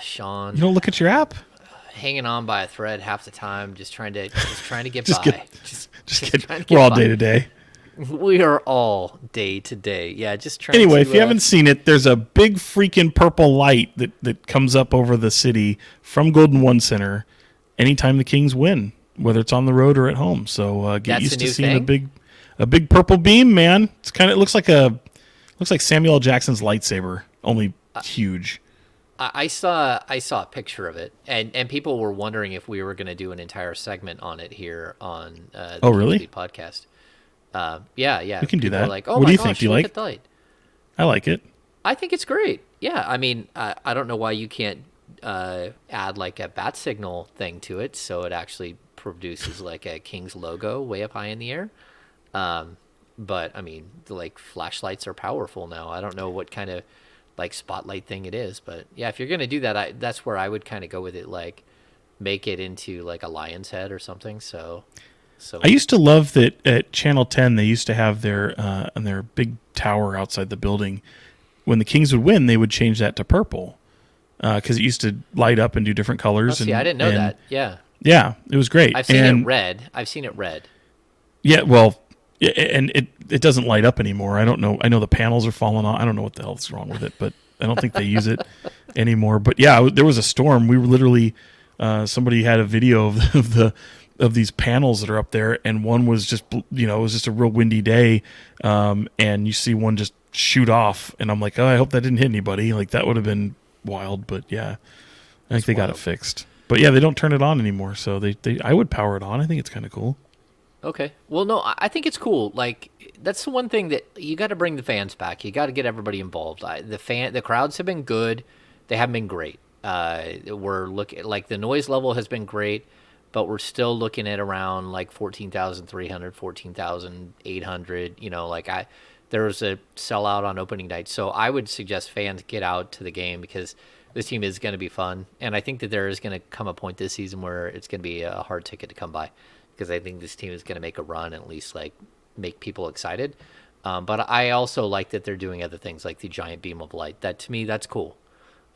Sean. You don't look at your app. Hanging on by a thread half the time, just trying to get by. We're all day to day. We are all day to day. Yeah, just trying. Anyway, if you haven't seen it, there's a big freaking purple light that comes up over the city from Golden One Center anytime the Kings win, whether it's on the road or at home. So get used to seeing a big purple beam, man. It looks like Samuel L. Jackson's lightsaber, only huge. I saw a picture of it, and people were wondering if we were going to do an entire segment on it here on the really? podcast. Yeah. We can do that. Like, oh, what do you gosh, think? Do you like the light. I like it. I think it's great. Yeah, I mean, I don't know why you can't add like a bat signal thing to it, so it actually produces like a Kings logo way up high in the air. But I mean, like flashlights are powerful now. I don't know what kind of like spotlight thing it is, but yeah, if you're gonna do that, that's where I would kind of go with it. Like, make it into like a lion's head or something. So I used to love that at Channel 10 they used to have their on their big tower outside the building. When the Kings would win, they would change that to purple because it used to light up and do different colors. I didn't know that. Yeah, it was great. I've seen it red. Yeah, well, and it doesn't light up anymore. I don't know. I know the panels are falling off. I don't know what the hell's wrong with it, but I don't think they use it anymore. But yeah, there was a storm. We were literally somebody had a video of these panels that are up there, and one was just it was just a real windy day, and you see one just shoot off, and I'm like, oh, I hope that didn't hit anybody. Like, that would have been wild. But yeah, I think they got it fixed. But yeah, they don't turn it on anymore, so I would power it on. I think it's kind of cool. Okay. Well, no, I think it's cool. Like, that's the one thing that you got to bring the fans back. You got to get everybody involved. The crowds have been good. They haven't been great. We're looking like the noise level has been great, but we're still looking at around like 14,300, 14,800. There was a sellout on opening night, so I would suggest fans get out to the game because this team is going to be fun, and I think that there is going to come a point this season where it's going to be a hard ticket to come by, because I think this team is going to make a run and at least like make people excited. But I also like that they're doing other things like the giant beam of light. That, to me, that's cool.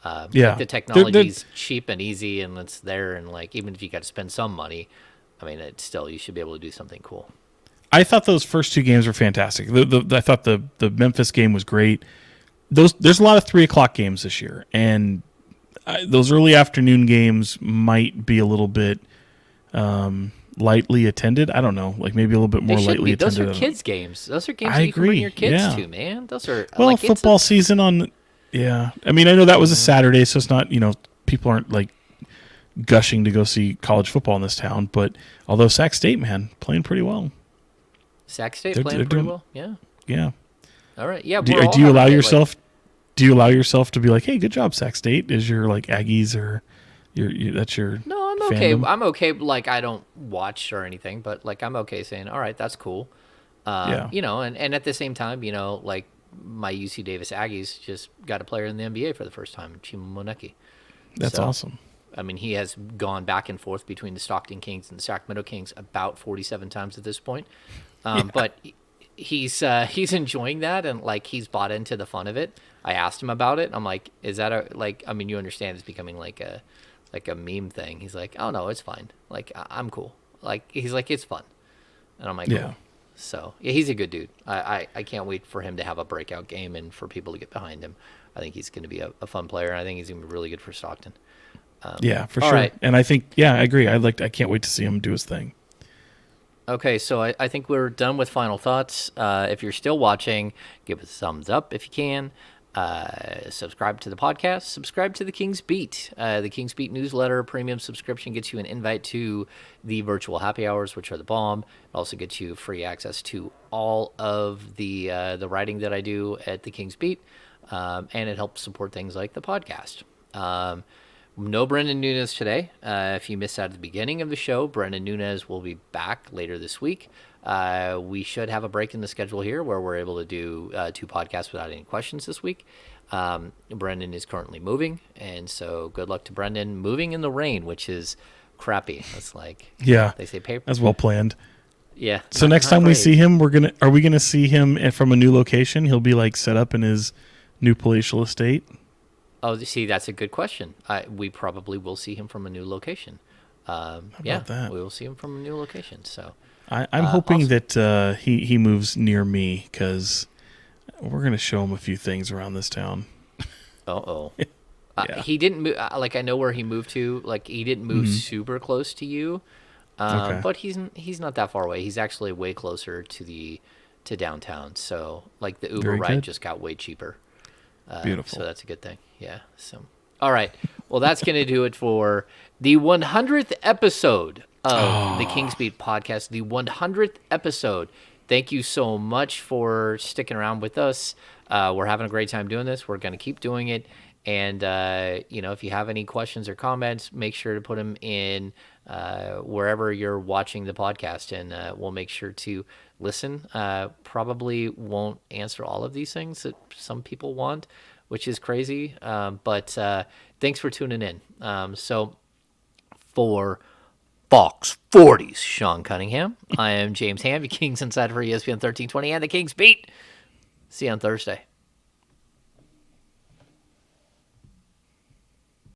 Like the technology's cheap and easy, and it's there, and like even if you got to spend some money, I mean, it's still, you should be able to do something cool. I thought those first two games were fantastic. I thought the Memphis game was great. There's a lot of 3:00 games this year, and those early afternoon games might be a little bit lightly attended. I don't know, like maybe a little bit They more shouldn't lightly be. Those attended are than. kids' games. Those are games I that you can bring agree. your kids Yeah. to, man. Those are Well, like it's a football season on. Yeah, I mean, I know that was a Saturday, so it's not, people aren't like gushing to go see college football in this town. But although Sac State, man, playing pretty well. Sac State They're playing pretty doing. well. Yeah. Yeah. All right. Yeah, Do, we're all do you having allow a good, yourself? Do you allow yourself to be like, "Hey, good job, Sac State"? Is your like Aggies or that's your No, I'm okay. fandom? I'm okay. Like I don't watch or anything, but like I'm okay saying, all right, that's cool. Yeah, And at the same time, like my UC Davis Aggies just got a player in the NBA for the first time, Chima Moneke. that's So, awesome. I mean, he has gone back and forth between the Stockton Kings and the Sacramento Kings about 47 times at this point. But he's enjoying that, and like he's bought into the fun of it. I asked him about it. I'm like, is that a like? I mean, you understand it's becoming like a meme thing. He's like, oh no, it's fine. Like I'm cool. Like he's like, it's fun, and I'm like, Yeah, cool. So yeah, he's a good dude. I can't wait for him to have a breakout game and for people to get behind him. I think he's going to be a fun player, and I think he's going to be really good for Stockton. yeah, for All sure. right. And I think, yeah, I agree. I can't wait to see him do his thing. Okay, so I think we're done with final thoughts. If you're still watching, give us a thumbs up if you can. Subscribe to the podcast. Subscribe to the King's Beat. The King's Beat newsletter premium subscription gets you an invite to the virtual happy hours, which are the bomb. It also gets you free access to all of the writing that I do at the King's Beat, and it helps support things like the podcast. No Brendan Nunez today. If you missed out at the beginning of the show, Brendan Nunez will be back later this week. We should have a break in the schedule here where we're able to do 2 podcasts without any questions this week. Brendan is currently moving, and so good luck to Brendan moving in the rain, which is crappy. It's like Yeah, they say paper. that's well planned. Yeah. So not- next not time we great. see him, are we gonna see him from a new location? He'll be like set up in his new palatial estate. Oh, see, that's a good question. We probably will see him from a new location. Yeah, that? we will see him from a new location. So. I'm hoping awesome. that he moves near me because we're gonna show him a few things around this town. Uh-oh. Yeah. He didn't move. Like I know where he moved to. Like he didn't move super close to you, Okay. but he's not that far away. He's actually way closer to downtown. So like the Uber Very ride good. just got way cheaper. Beautiful. So that's a good thing. Yeah. So all right. Well, that's gonna do it for the 100th episode of the King's Beat podcast. The 100th episode. Thank you so much for sticking around with us. We're having a great time doing this. We're going to keep doing it. And, if you have any questions or comments, make sure to put them in wherever you're watching the podcast, and we'll make sure to listen. Probably won't answer all of these things that some people want, which is crazy. But thanks for tuning in. So for Fox 40's Sean Cunningham, I am James Ham, the Kings Insider for ESPN 1320 and the Kings Beat. See you on Thursday.